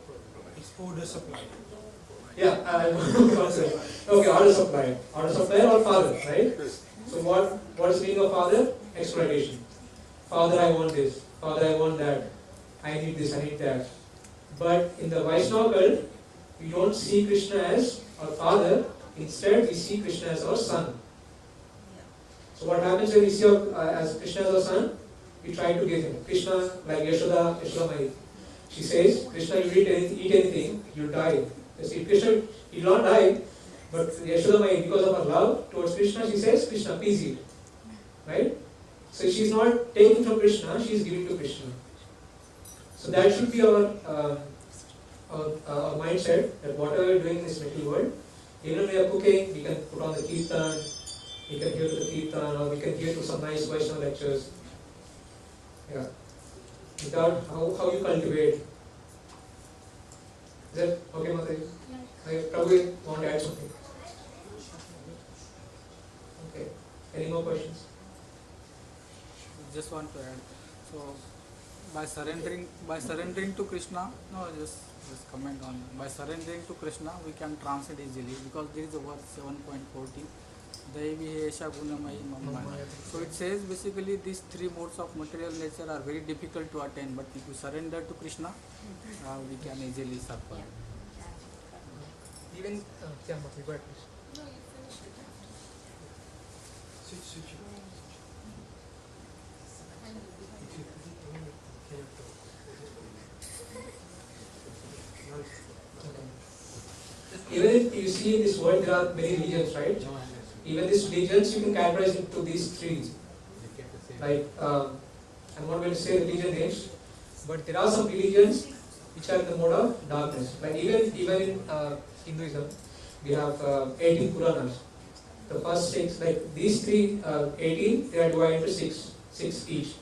[SPEAKER 6] It's order supply.
[SPEAKER 5] Yeah, okay, order supplier. Order supplier or father, right? So what is the meaning of father? Exploitation. Father, I want this. Father, I want that. I need this, I need that. But in the Vaishnava cult, we don't see Krishna as our father. Instead, we see Krishna as our son. So what happens when we see as Krishna as our son? We try to give him. Krishna, like Yashoda Mai. She says, Krishna, you eat anything, you die. You see, Krishna, he will not die, but Yashoda Mai, because of her love towards Krishna, she says, Krishna, please eat. Right? So she's not taking from Krishna, she is giving to Krishna. So that should be our mindset, that whatever we are doing in this material world, even when we are cooking, we can put on the kirtan, we can hear to the kirtan, or we can hear to some nice Vaishnava lectures. Yeah. Without how you cultivate. Is that okay, Mataji? I probably want to add something. Any more questions?
[SPEAKER 7] Just want to add. So by surrendering to Krishna, no, just comment on by surrendering to Krishna we can transcend easily, because there is a verse 7.14, Devi Esha Gunamai Mamaya. So it says basically these three modes of material nature are very difficult to attain, but if you surrender to Krishna, we can easily survive.
[SPEAKER 5] Even yeah, Mati, go ahead, please.
[SPEAKER 8] No, you finished it.
[SPEAKER 6] Switch it.
[SPEAKER 5] Even if you see in this world there are many religions, right? Even these religions you can categorize into these three. Like I'm not going to say religion names, but there are some religions which are in the mode of darkness. Like even in Hinduism, we have 18 Puranas. The first 6, like these three, 18, they are divided into 6 each.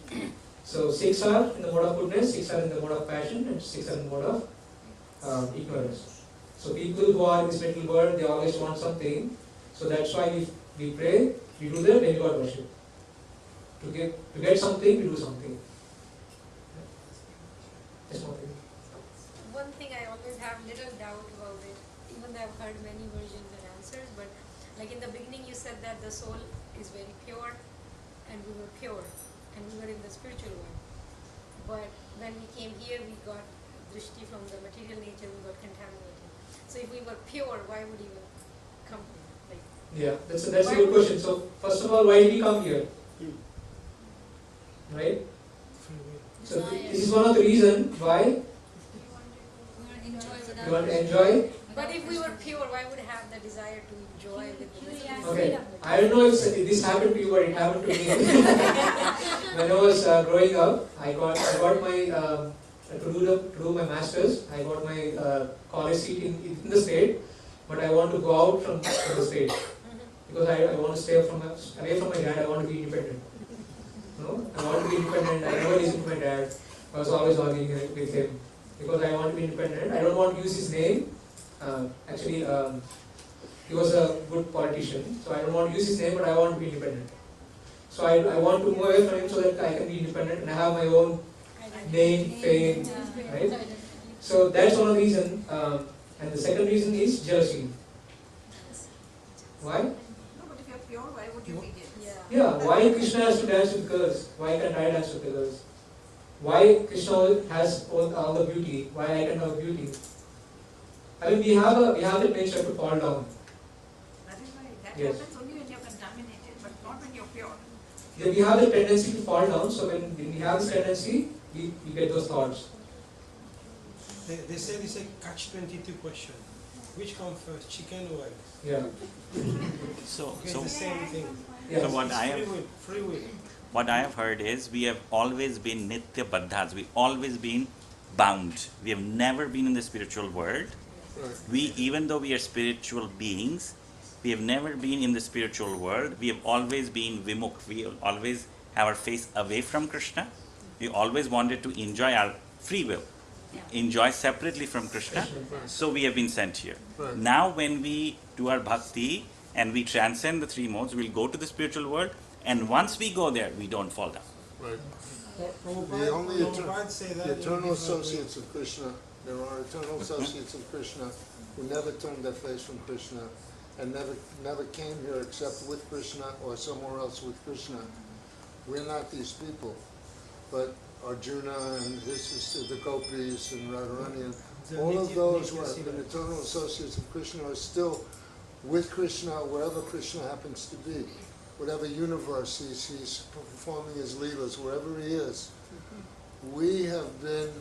[SPEAKER 5] So 6 are in the mode of goodness, 6 are in the mode of passion, and 6 are in the mode of ignorance. So people who are in this little world, they always want something. So that's why we pray, we do the demigod worship. To get something, we do something. Yes, Mati.
[SPEAKER 8] One thing I always have little doubt about it, even though I've heard many versions and answers, but like in the beginning you said that the soul is very pure and we were pure and we were in the spiritual world. But when we came here we got drishti from the material nature, we got contaminated. So if we were pure, why would we even come here? Like,
[SPEAKER 5] Yeah, that's a good question. So first of all, why did we come here? Right? So this is one of the reasons why you want to enjoy.
[SPEAKER 8] but if we were pure, why would I have the desire to enjoy with the
[SPEAKER 5] Okay, I don't know if this happened to you, but it happened to me. When I was growing up, I got my to do my masters. I got my college seat in the state, but I want to go out from the state because I want to stay away from my dad. I want to be independent. No, I want to be independent. I never listened to my dad. I was always arguing with him because I want to be independent. I don't want to use his name. Actually, he was a good politician, so I don't want to use his name, but I want to be independent. So I want to move away from him so that I can be independent and I have my own name, fame, right? So that's one of the reasons. And the second reason is jealousy. Why?
[SPEAKER 8] No, but if you're pure, why would you begin?
[SPEAKER 5] Yeah, why Krishna has to dance with girls? Why can't I dance with the girls? Why Krishna has all the beauty? Why I can have beauty? I mean, we have the nature to fall down.
[SPEAKER 8] That is why that
[SPEAKER 5] Yes.
[SPEAKER 8] happens only when you're contaminated, but not when you're pure.
[SPEAKER 5] Yeah, we have the tendency to fall down. So when we have this tendency, we get those thoughts.
[SPEAKER 6] They said it's a catch-22 question. Which comes first, chicken or egg?
[SPEAKER 5] Yeah.
[SPEAKER 4] So,
[SPEAKER 6] It's
[SPEAKER 4] so,
[SPEAKER 6] the same thing.
[SPEAKER 5] Yeah.
[SPEAKER 4] so what
[SPEAKER 6] It's
[SPEAKER 4] I have
[SPEAKER 6] free will.
[SPEAKER 4] What I have heard is we have always been nitya baddhas. We've always been bound. We have never been in the spiritual world. We, even though we are spiritual beings, we have never been in the spiritual world. We have always been vimukh. We always have our face away from Krishna. We always wanted to enjoy our free will, enjoy separately from Krishna. So we have been sent here. Now when we do our bhakti and we transcend the three modes, we'll go to the spiritual world. And once we go there, we don't fall down.
[SPEAKER 9] Right.
[SPEAKER 6] Prabhupada,
[SPEAKER 9] The only
[SPEAKER 6] Prabhupada say that
[SPEAKER 9] The
[SPEAKER 6] in
[SPEAKER 9] eternal
[SPEAKER 6] different
[SPEAKER 9] associates of Krishna, there are eternal associates of Krishna who never turned their face from Krishna and never came here except with Krishna or somewhere else with Krishna. We're not these people, but Arjuna and his sister, the Gopis and Radharani, and
[SPEAKER 6] The
[SPEAKER 9] all of
[SPEAKER 6] Nitya-
[SPEAKER 9] those who
[SPEAKER 6] Nitya
[SPEAKER 9] have been
[SPEAKER 6] Sivas.
[SPEAKER 9] eternal associates of Krishna are still with Krishna wherever Krishna happens to be. Whatever universe he's performing his leelas, wherever he is. We have been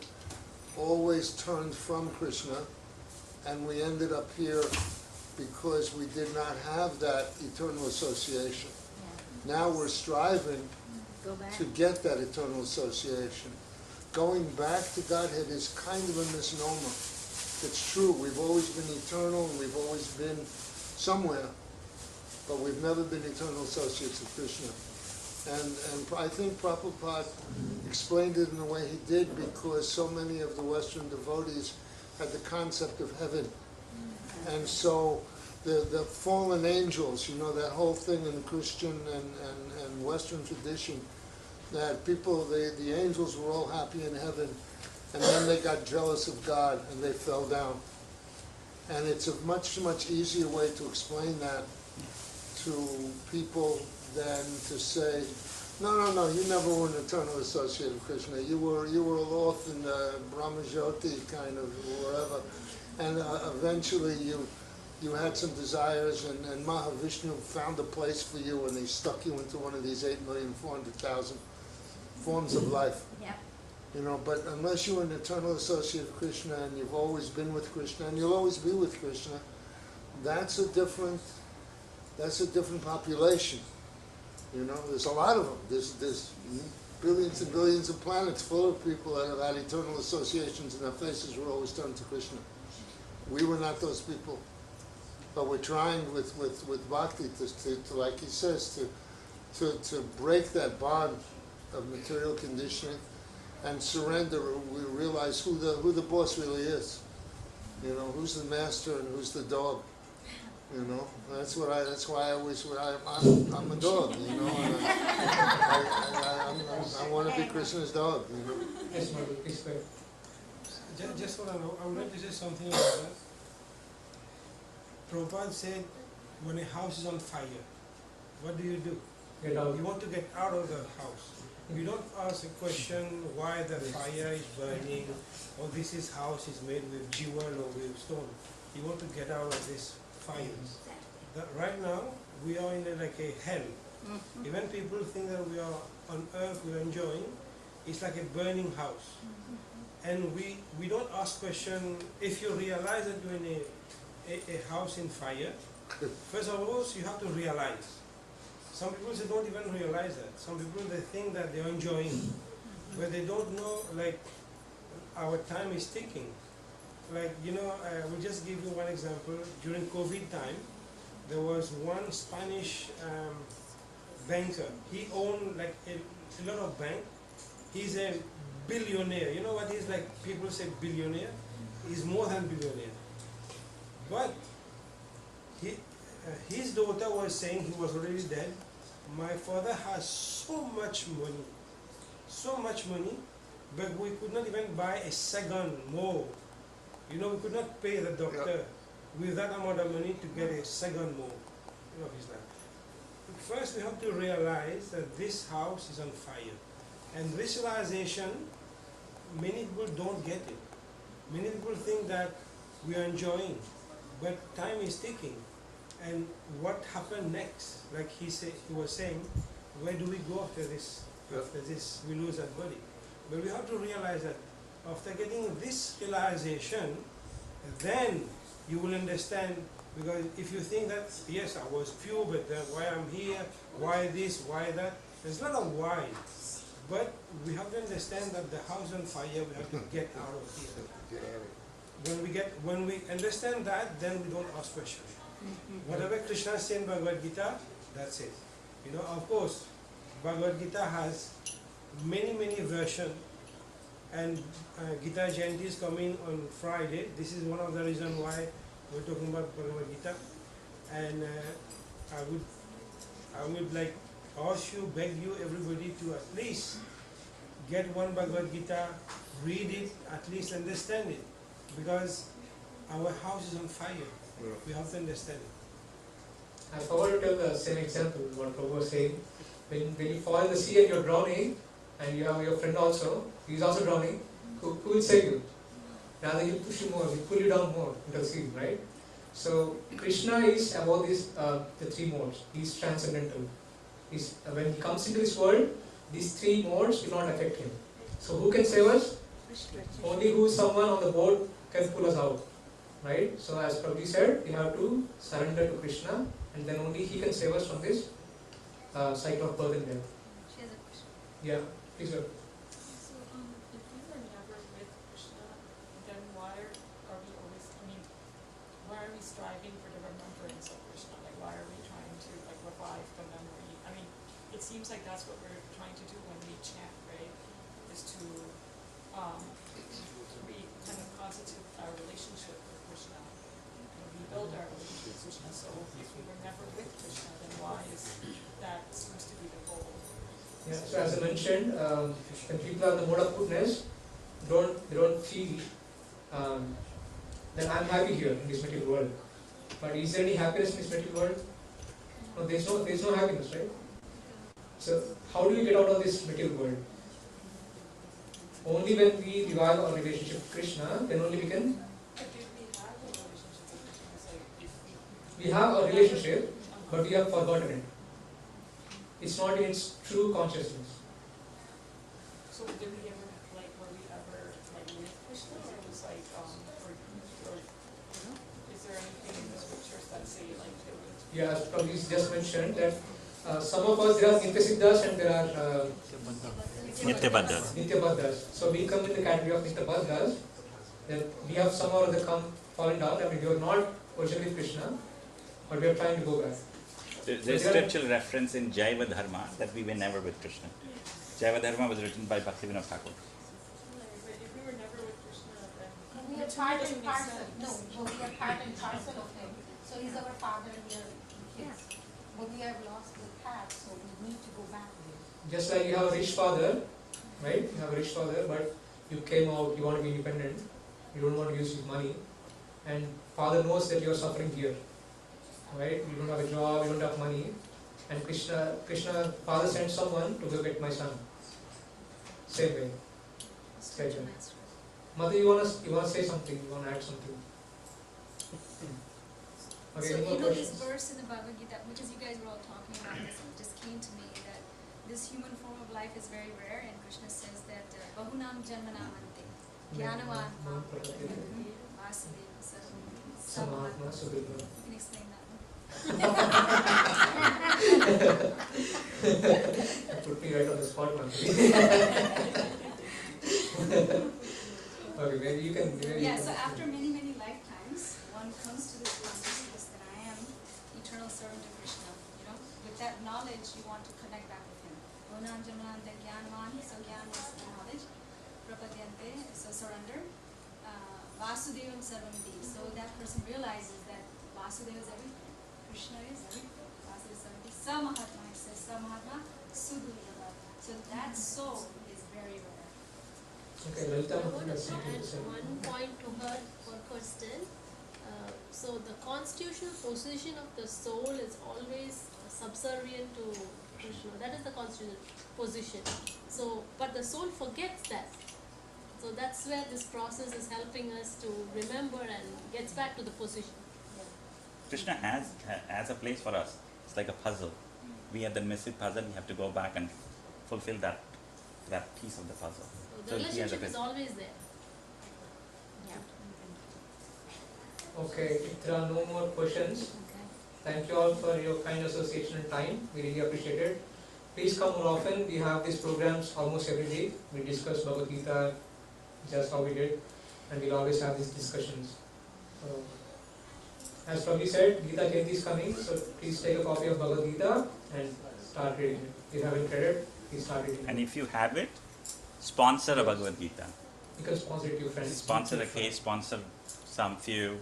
[SPEAKER 9] always turned from Krishna, and we ended up here because we did not have that eternal association. Now we're striving
[SPEAKER 8] Go back.
[SPEAKER 9] to get that eternal association. Going back to Godhead is kind of a misnomer. It's true, we've always been eternal and we've always been somewhere, but we've never been eternal associates of Krishna. And I think Prabhupada explained it in the way he did because so many of the Western devotees had the concept of heaven. And so the fallen angels, you know, that whole thing in Christian and Western tradition, that people, the angels were all happy in heaven, and then they got jealous of God and they fell down. And it's a much, much easier way to explain that to people than to say, no, you never were an eternal associate of Krishna. You were lost in the Brahmajyoti kind of wherever, and eventually you had some desires, and Mahavishnu found a place for you, and he stuck you into one of these 8,400,000 forms of life.
[SPEAKER 8] Yeah.
[SPEAKER 9] You know, but unless you're an eternal associate of Krishna and you've always been with Krishna and you'll always be with Krishna, that's a different population. You know, there's a lot of them. There's billions and billions of planets full of people that have had eternal associations and their faces were always turned to Krishna. We were not those people. But we're trying with bhakti to like he says, to break that bond of material conditioning and surrender. We realize who the boss really is. You know, who's the master and who's the dog. You know, I'm a dog. You know, and I want to be Krishna's dog. You know.
[SPEAKER 5] Yes, Madhu, please go ahead.
[SPEAKER 6] Just want to know, I would like to say something about that. Prabhupada said, when a house is on fire, what do?
[SPEAKER 5] Get out.
[SPEAKER 6] You want to get out of the house. You don't ask a question why the fire is burning, or this house is made with jewel or with stone. You want to get out of this fire. That right now we are in like a hell. Even people think that we are on earth, we are enjoying. It's like a burning house. And we don't ask question. If you realize that you're in a house in fire, first of all, you have to realize. Some people they don't even realize that. Some people they think that they're enjoying, but they don't know like our time is ticking. Like, you know, I will just give you one example. During COVID time, there was one Spanish banker. He owned like a lot of bank. He's a billionaire. You know what he's like? People say billionaire. He's more than billionaire. But his daughter was saying, he was already dead, my father has so much money, but we could not even buy a second more. You know, we could not pay the doctor with that amount of money to get a second more. You know, he's like. First we have to realize that this house is on fire. And this realization, many people don't get it. Many people think that we are enjoying, but time is ticking. And what happened next? Like he was saying, where do we go after this? After this, we lose that body. But we have to realize that after getting this realization, then you will understand. Because if you think that, yes, I was pure, but why I'm here, why this, why that, there's a lot of why. But we have to understand that the house on fire, we have to get out of here. When we understand that, then we don't ask questions. Whatever Krishna said in Bhagavad Gita, that's it. You know, of course, Bhagavad Gita has many versions, and Gita Jayanti is coming on Friday. This is one of the reasons why we're talking about Bhagavad Gita. And I would like ask you, beg you, everybody to at least get one Bhagavad Gita, read it, at least understand it, because our house is on fire. We have to understand it.
[SPEAKER 5] I forgot to tell the same example, what Prabhu was saying. When you fall in the sea and you're drowning, and you have your friend also, he's also drowning, who will save you? Rather you push you more, you pull you down more into the sea, right? So Krishna is about these the three modes. He's transcendental. When he comes into this world, these three modes will not affect him. So who can save us? Only who someone on the boat can pull us out. Right? So as Prabhuji said, we have to surrender to Krishna, and then only he can save us from this cycle of birth and death.
[SPEAKER 8] She has a question.
[SPEAKER 5] Yeah, please go.
[SPEAKER 10] So, if we were never with Krishna, then why are we always, why are we striving for the remembrance of Krishna? Like, why are we trying to, revive the memory? It seems like that's what we're trying to do when we chant, right? Is to kind of constitute our relationship with Krishna. And we build our relationship with Krishna. So if we were never with Krishna, then why is that seems to be the goal?
[SPEAKER 5] Yeah, so as I mentioned, when people are in the mode of goodness, they don't feel that I'm happy here in this material world. But is there any happiness in this material world? No, there's no happiness, right? So how do we get out of this material world? Only when we revive our relationship with Krishna, then only we can.
[SPEAKER 10] But if we have a relationship with Krishna, it's like if
[SPEAKER 5] We have a relationship, but we have forgotten it. It's not in its true consciousness.
[SPEAKER 10] so did we ever like were we ever like with Krishna, or it was like or is there anything in the scriptures that say like it was
[SPEAKER 5] Yeah, as Prabhuji just mentioned that some of us, there are Nityasiddhas and there are
[SPEAKER 4] Nityabaddhas.
[SPEAKER 5] Nityabaddhas. So we come in the category of Nityabaddhas, that we have somehow or other fallen down. I mean, we are not originally Krishna, but we are trying to go back.
[SPEAKER 4] There's scriptural reference in Jaiva Dharma that we were never with Krishna. Jaiva Dharma was written by Bhaktivinoda Thakur.
[SPEAKER 10] but if we were never with Krishna, then
[SPEAKER 11] We are part and parcel. No, but we are part and parcel of him. So he's our father, we are kids. But we have lost the path, so we need to go back there.
[SPEAKER 5] Just like you have a rich father, right? You have a rich father, but you came out, you want to be independent, you don't want to use his money, and father knows that you are suffering here, right? You don't have a job, you don't have money, and Krishna, father sent someone to go get my son. Same way. Same way. Mother, you want to say something? You want to add something? Okay,
[SPEAKER 12] So
[SPEAKER 5] any more
[SPEAKER 12] you know this
[SPEAKER 5] questions?
[SPEAKER 12] verse in the Bhagavad Gita, because you guys were all talking about this, and it just came to me that this human form of life is very rare, and Krishna says that Bahunam Janmanam Ante Jnanavan Mam Prapadyate Vasudeva
[SPEAKER 5] Samahatma
[SPEAKER 12] Samahatma.
[SPEAKER 5] Sudhirma.
[SPEAKER 12] You can explain that one.
[SPEAKER 5] Put me right on the spot, man. Okay, maybe you can.
[SPEAKER 12] Yeah, so after many, many lifetimes, one comes to this consciousness that I am eternal servant of Krishna. You know, with that knowledge, you want to connect back with him. Onam Jamanan the Gyanman, so Gyan is the knowledge. Prapadyante, so surrender. Vasudevam Sarvamiti, so that person realizes that Vasudeva is everything. Krishna is everything. Vasudeva is everything. Samahatma, it says Samahatma, Sudurlabha. So that soul is very rare.
[SPEAKER 5] Okay, Lalita,
[SPEAKER 13] I want to
[SPEAKER 5] that's something to say.
[SPEAKER 13] add one point to her question. So the constitutional position of the soul is always subservient to Krishna. That is the constitutional position. So, but the soul forgets that. So that's where this process is helping us to remember and gets back to the position.
[SPEAKER 4] Krishna has a place for us. It's like a puzzle. We have the missing puzzle. We have to go back and fulfill that piece of the puzzle.
[SPEAKER 13] So the
[SPEAKER 4] he has a
[SPEAKER 13] relationship is
[SPEAKER 4] place.
[SPEAKER 13] always there.
[SPEAKER 5] Okay, if there are no more questions, thank you all for your kind association and time. We really appreciate it. Please come more often. We have these programs almost every day. We discuss Bhagavad Gita, just how we did, and we'll always have these discussions. So, as Prabhu said, Gita Jayanti is coming, so please take a copy of Bhagavad Gita and start reading it. If you haven't read it, please start reading
[SPEAKER 4] And
[SPEAKER 5] it.
[SPEAKER 4] if you have it, sponsor a Bhagavad Gita.
[SPEAKER 5] You can sponsor it to your friends.
[SPEAKER 4] Sponsor a case, sponsor some few,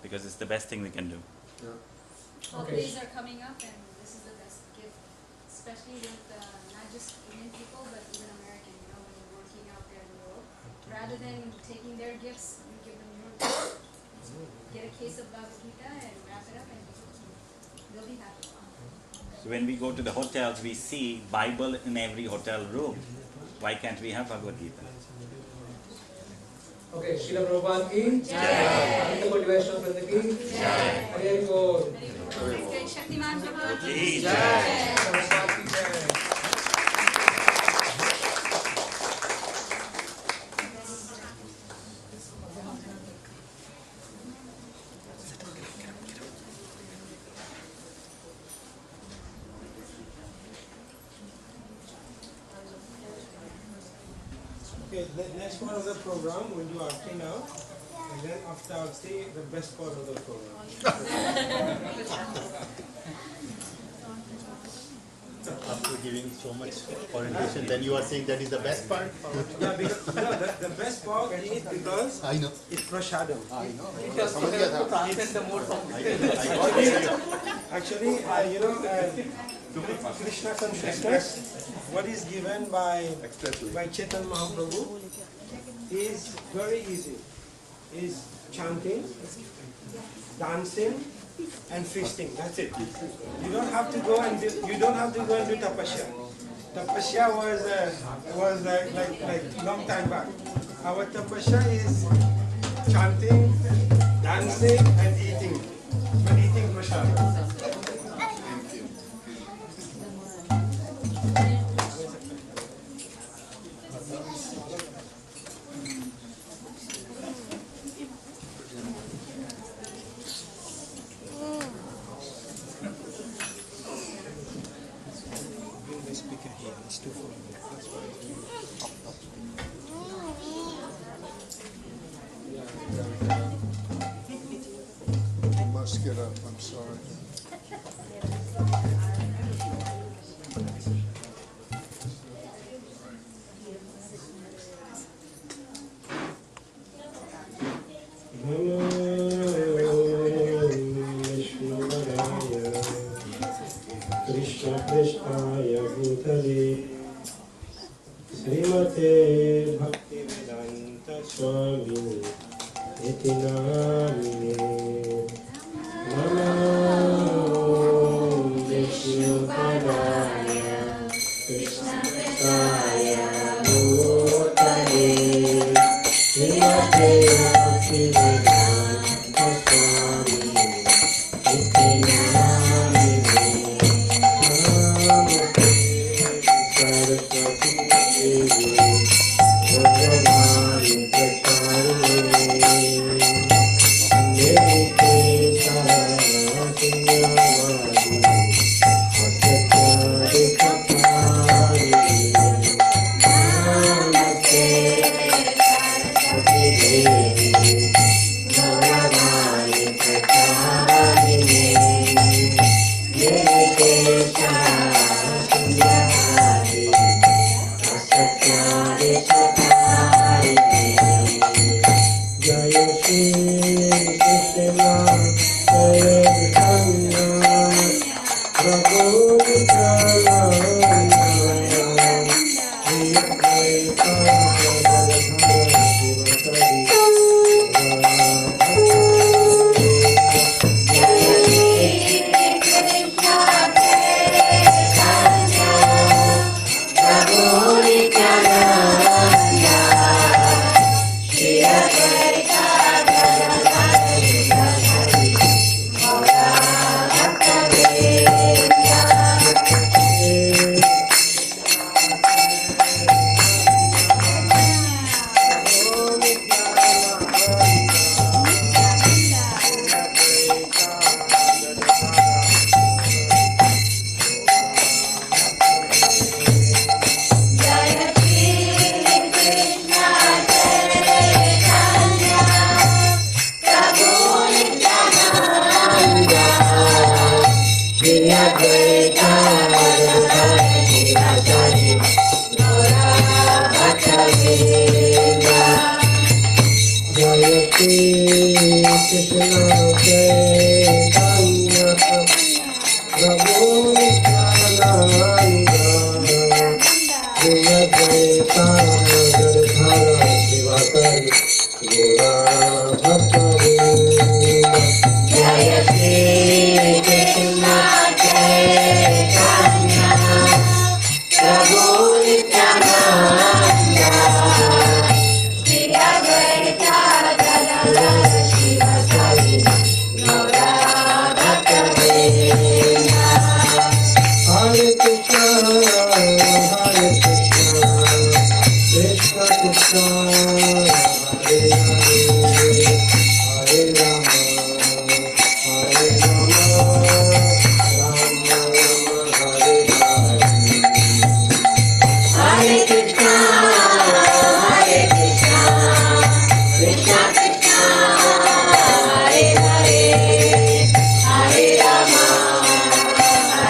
[SPEAKER 4] because it's the best thing we can do.
[SPEAKER 9] Yeah.
[SPEAKER 12] Holidays are coming up, and this is the best gift, especially with not just Indian people, but even American. You know, when you're working out there in the world, rather than taking their gifts, you give them your gifts. Get a case of Bhagavad Gita and wrap it up, and they'll be happy.
[SPEAKER 4] So when we go to the hotels, we see Bible in every hotel room. Why can't we have Bhagavad Gita?
[SPEAKER 5] Okay, Srila Prabhupada ki Jai. Aditya Koti Vaishnava Vrinda ki Jai. Hare Bol.
[SPEAKER 12] Shaktiman Prabhu.
[SPEAKER 4] Ki
[SPEAKER 5] Jai. Prabhupada ki Jai.
[SPEAKER 6] Okay, the next part of the program we'll do Aarti now, and then after Aarti, the best part of the program.
[SPEAKER 9] Up to
[SPEAKER 14] giving so much orientation, then you are saying that is the best part?
[SPEAKER 6] Yeah, because, no, the best part is because
[SPEAKER 14] I know.
[SPEAKER 6] it's prashadam.
[SPEAKER 14] I know.
[SPEAKER 7] It has to translate the mode from
[SPEAKER 6] Actually, Krishna consciousness, what is given by Chaitanya Mahaprabhu is very easy. Is chanting, dancing, and feasting. That's it. You don't have to go and do tapasya. Tapasya was like long time back. Our tapasya is chanting, dancing, and eating. And eating prasad.
[SPEAKER 9] I must get up, I'm sorry.
[SPEAKER 6] Krishna Krishnaya Bhutale Srimate Bhaktivedanta Swami Iti Namine Namo Vishnupadaya Krishna Krishnaya Bhutale Srimate Bhaktivedanta Swami Iti Namine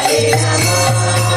[SPEAKER 15] Hare Rama,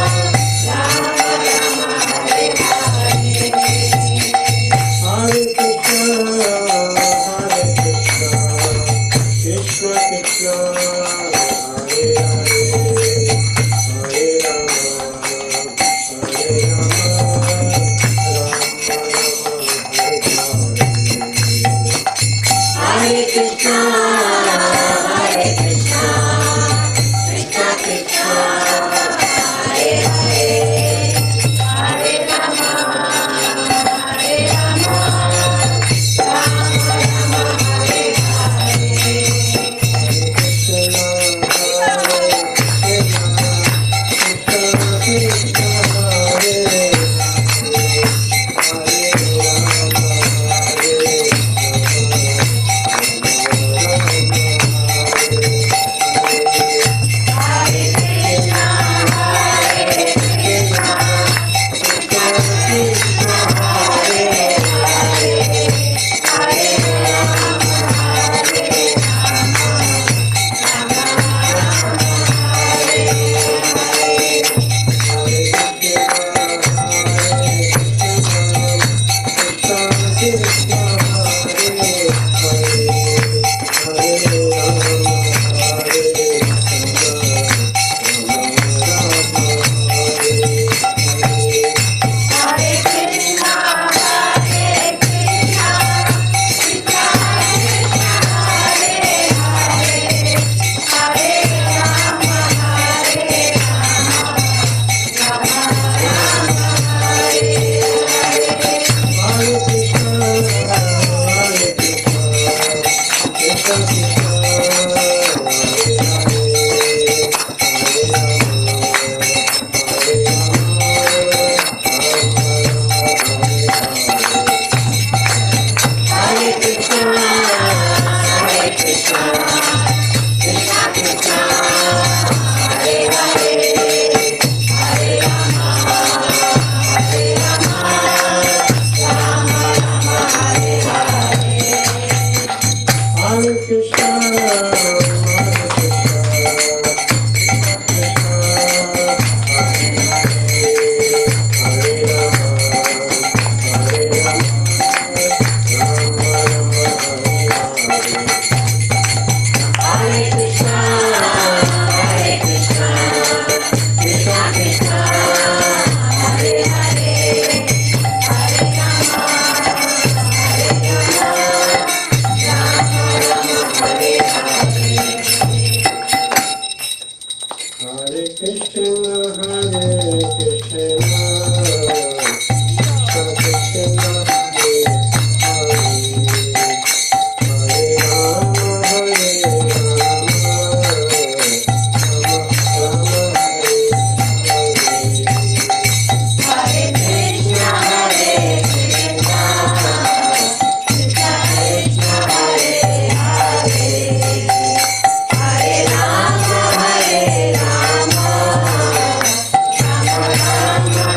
[SPEAKER 11] Rama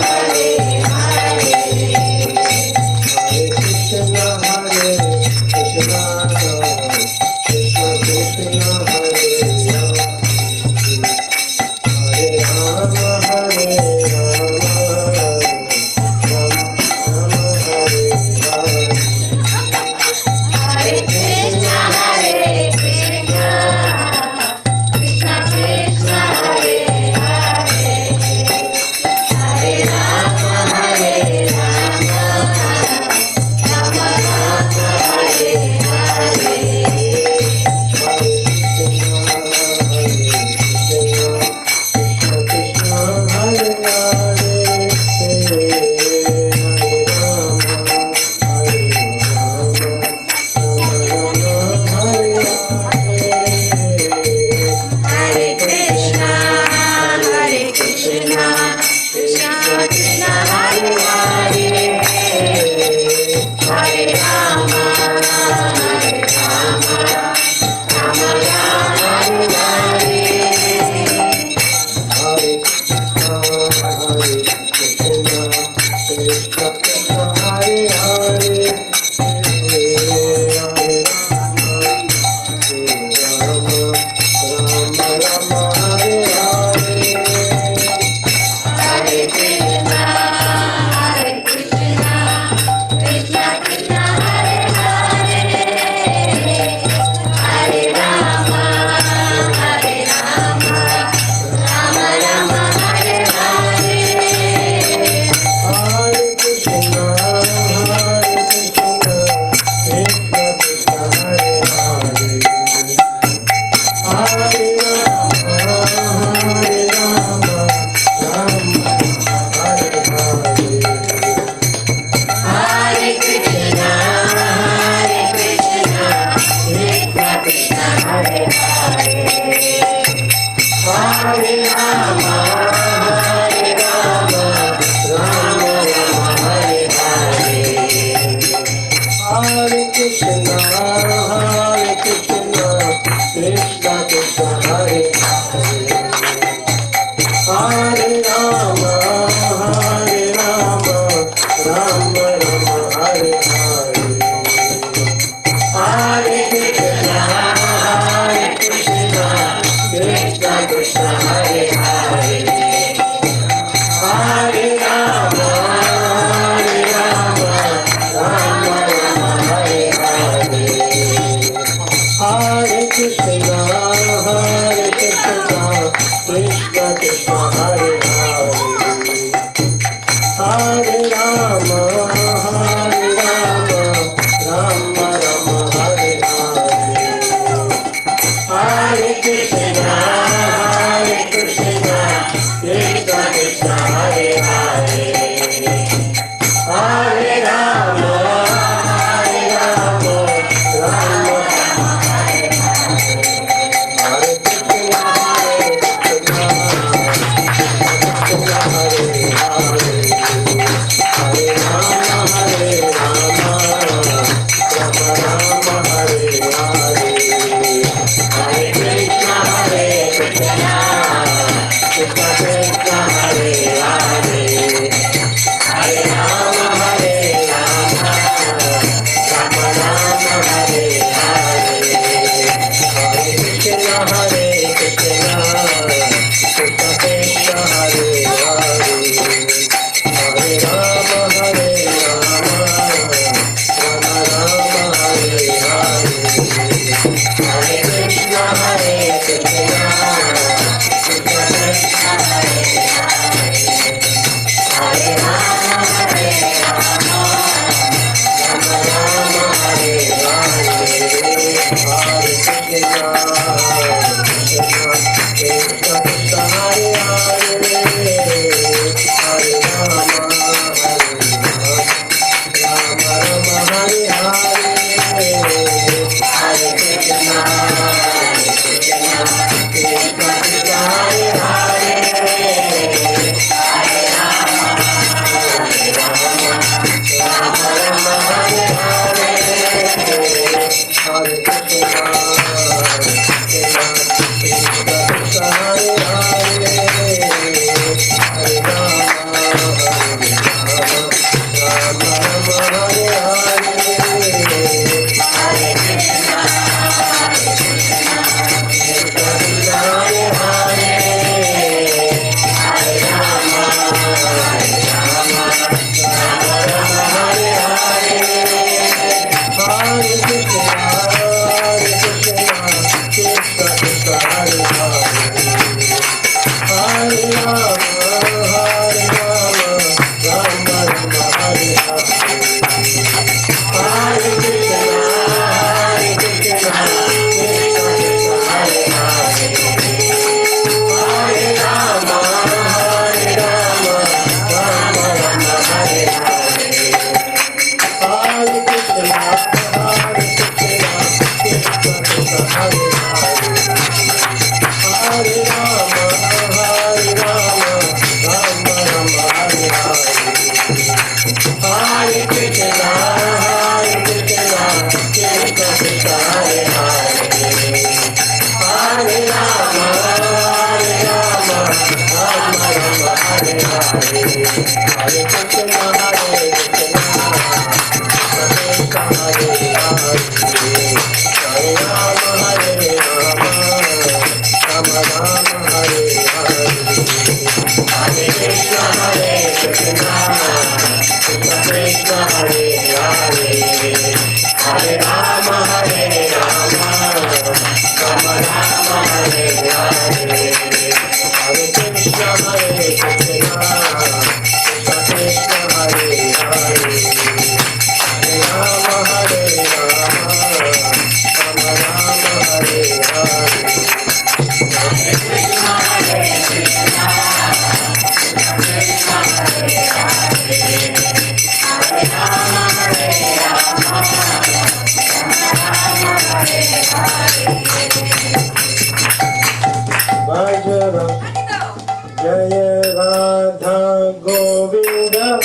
[SPEAKER 15] Jai Radha Govinda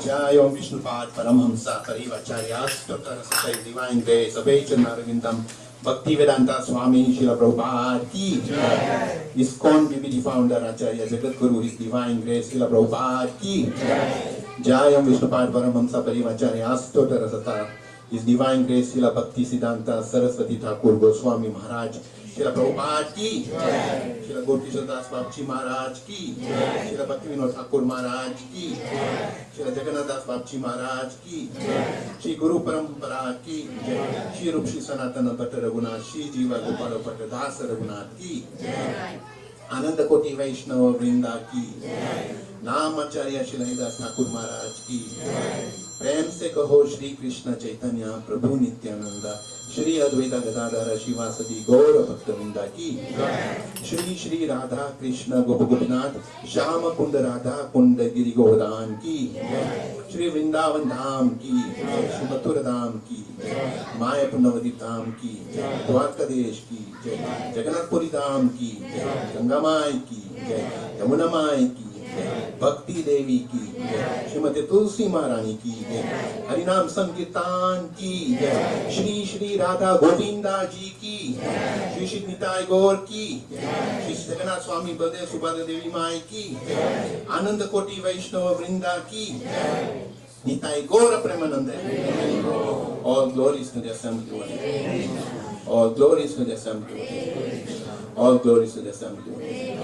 [SPEAKER 14] Jayam Vishnupad Paramhamsa Parivacharya Divine Grace Abhechan Arvindam Bhaktivedanta Swami Srila Prabhupada Ki Jai. ISKCON BBD founder Acharya Jagat Guru His Divine Grace Srila Prabhupada Ki Jayam Vishnupad Paramhamsa Parivacharya Stotarasata His Divine Grace Srila Bhakti Siddhanta Saraswati Thakur Goswami Maharaj Srila Prabhupada Ki Srila Gaurkishore Das Babji Maharaj Ki Srila Bhakti Vinod Thakur Maharaj Ki Srila Jagannath Das Babji Maharaj Ki Shri Guru Parampara Ki Shri Rup Shri Sanatana Bhatta Raghunath Shri Jiva Gopala Bhatta Das Raghunath Ki Ananda Koti Vaishnava Vrinda Ki Naam Acharya Shri Haridas Thakur Maharaj Ki प्रेम से कहो श्री कृष्ण चैतन्य प्रभु नित्यानंदा श्री अद्वैत गदाधर शिवासदि गौर भक्तवृंदा की श्री श्री राधा कृष्ण गोप गोपीनाथ श्याम कुंड राधा कुंड गिरि गोवर्धन की श्री वृंदावन धाम की श्री मथुरा धाम की मायापुर नवद्वीप धाम की द्वारकाधीश की जय जगन्नाथपुरी धाम की गंगा माई की जय यमुना माई की भक्ति देवी की श्रीमती तुलसी महारानी की हरिनाम संकीर्तन की श्री श्री राधा गोविंदा जी की श्री श्री निताय गौर की श्री जगन्नाथ स्वामी बलदेव सुभद्रा देवी माई की आनंद कोटि वैष्णव वृंदा की निताय गौर Premanand all glories to the assembly all glories to the assembly all glories to the assembly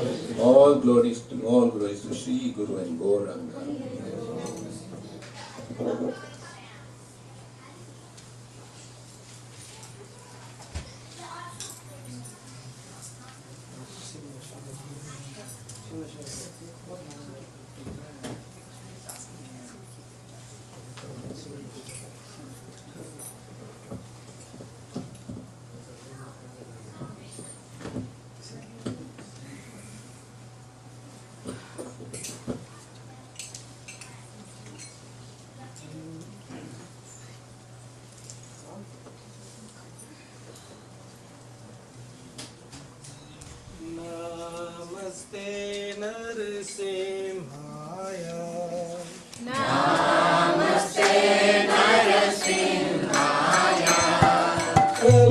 [SPEAKER 14] all glories to Shri Guru and Gauranga.
[SPEAKER 6] Namaste Narasimhaya.
[SPEAKER 11] Namaste Narasimhaya.
[SPEAKER 15] Hare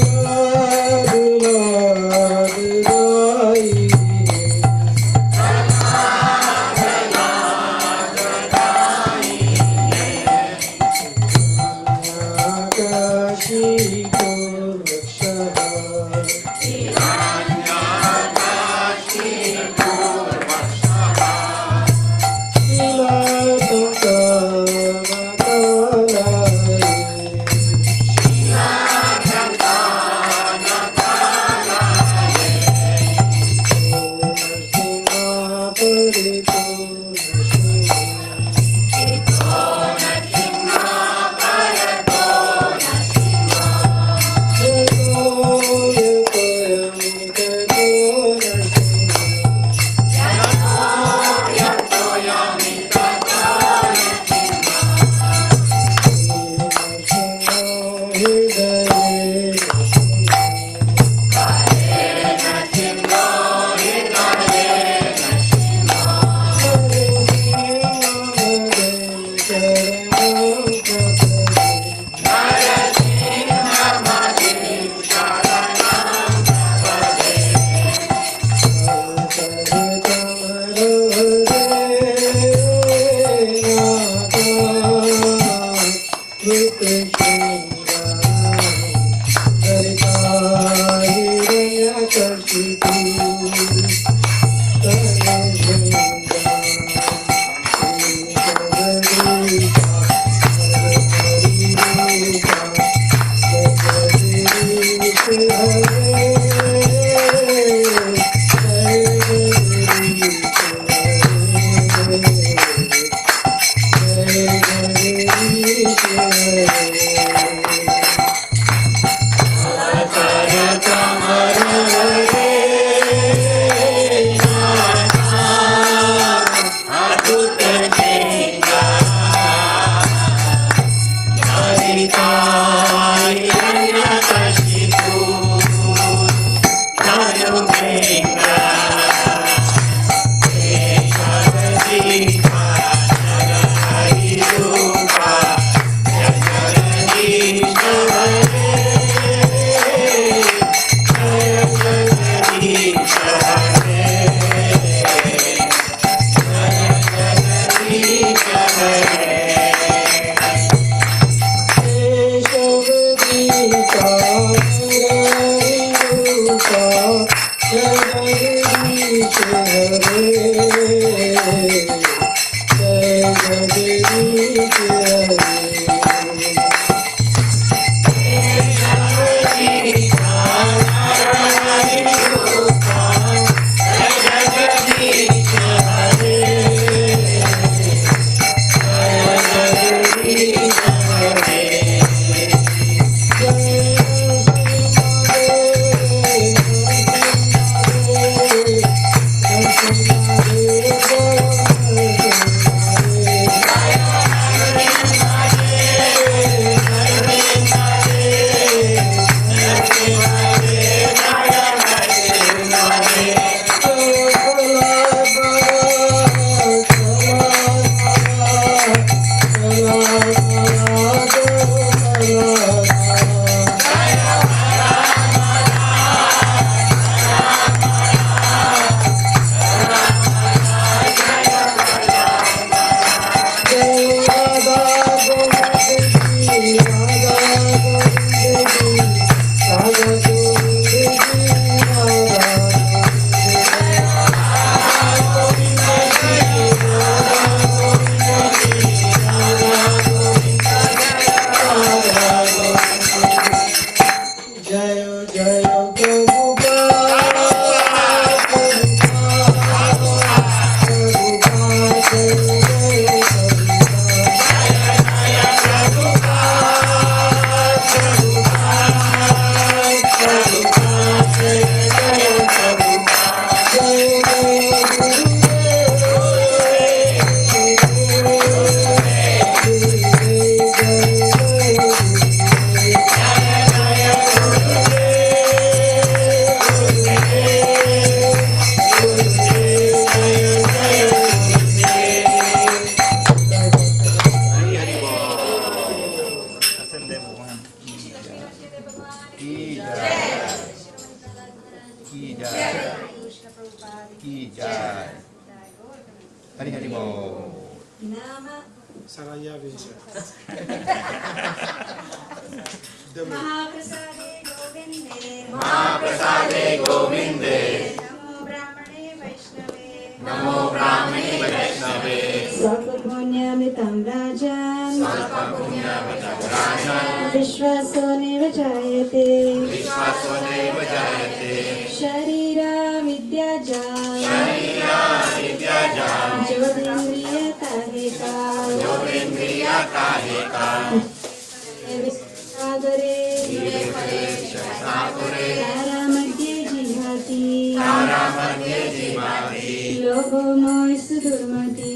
[SPEAKER 14] की जय हरि हरि बोल
[SPEAKER 6] Saraya Vinsha.
[SPEAKER 3] महाप्रसादे गोविन्दे
[SPEAKER 14] महाप्रसादे गोविन्दे
[SPEAKER 3] नमो ब्राह्मणे वैष्णवे
[SPEAKER 14] नमो ब्राह्मणे वैष्णवे
[SPEAKER 3] स्वल्पपुण्यमितं राजन् विश्वासो नैव जायते
[SPEAKER 14] विश्वासो नैव जायते
[SPEAKER 3] शरीरा विद्याजान्
[SPEAKER 14] योगेन्द्रिय काहे का
[SPEAKER 3] सागरे तारामध्ये जिहाति लोभो मोह दुर्मति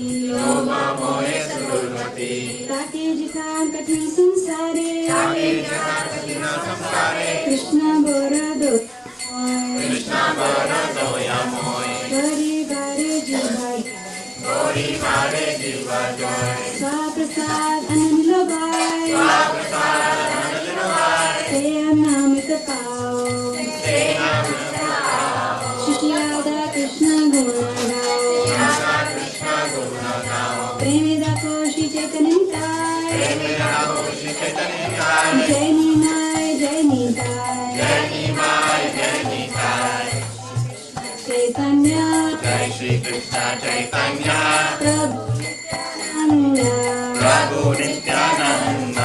[SPEAKER 3] ताके जितान कठिन संसारे कृष्ण बोरा दो गरी बारे जिहाति स्वाप्रसाद आनंद लोभाय ते अनामित पाओ शिष्यादा कृष्ण गुण गाओ प्रेमिदा कोशि चैतन्य निताय जय निमाय जय निताय चैतन्य
[SPEAKER 14] जय श्री कृष्ण चैतन्य
[SPEAKER 3] प्रभु
[SPEAKER 14] नित्यानंद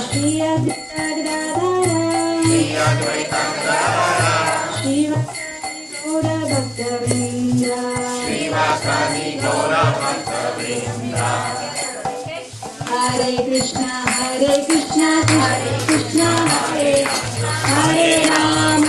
[SPEAKER 3] श्री अद्वैत गौर भक्तवृंद
[SPEAKER 14] श्रीवासादि गौर भक्तवृंद
[SPEAKER 3] हरे कृष्णा कृष्ण कृष्ण हरे हरे राम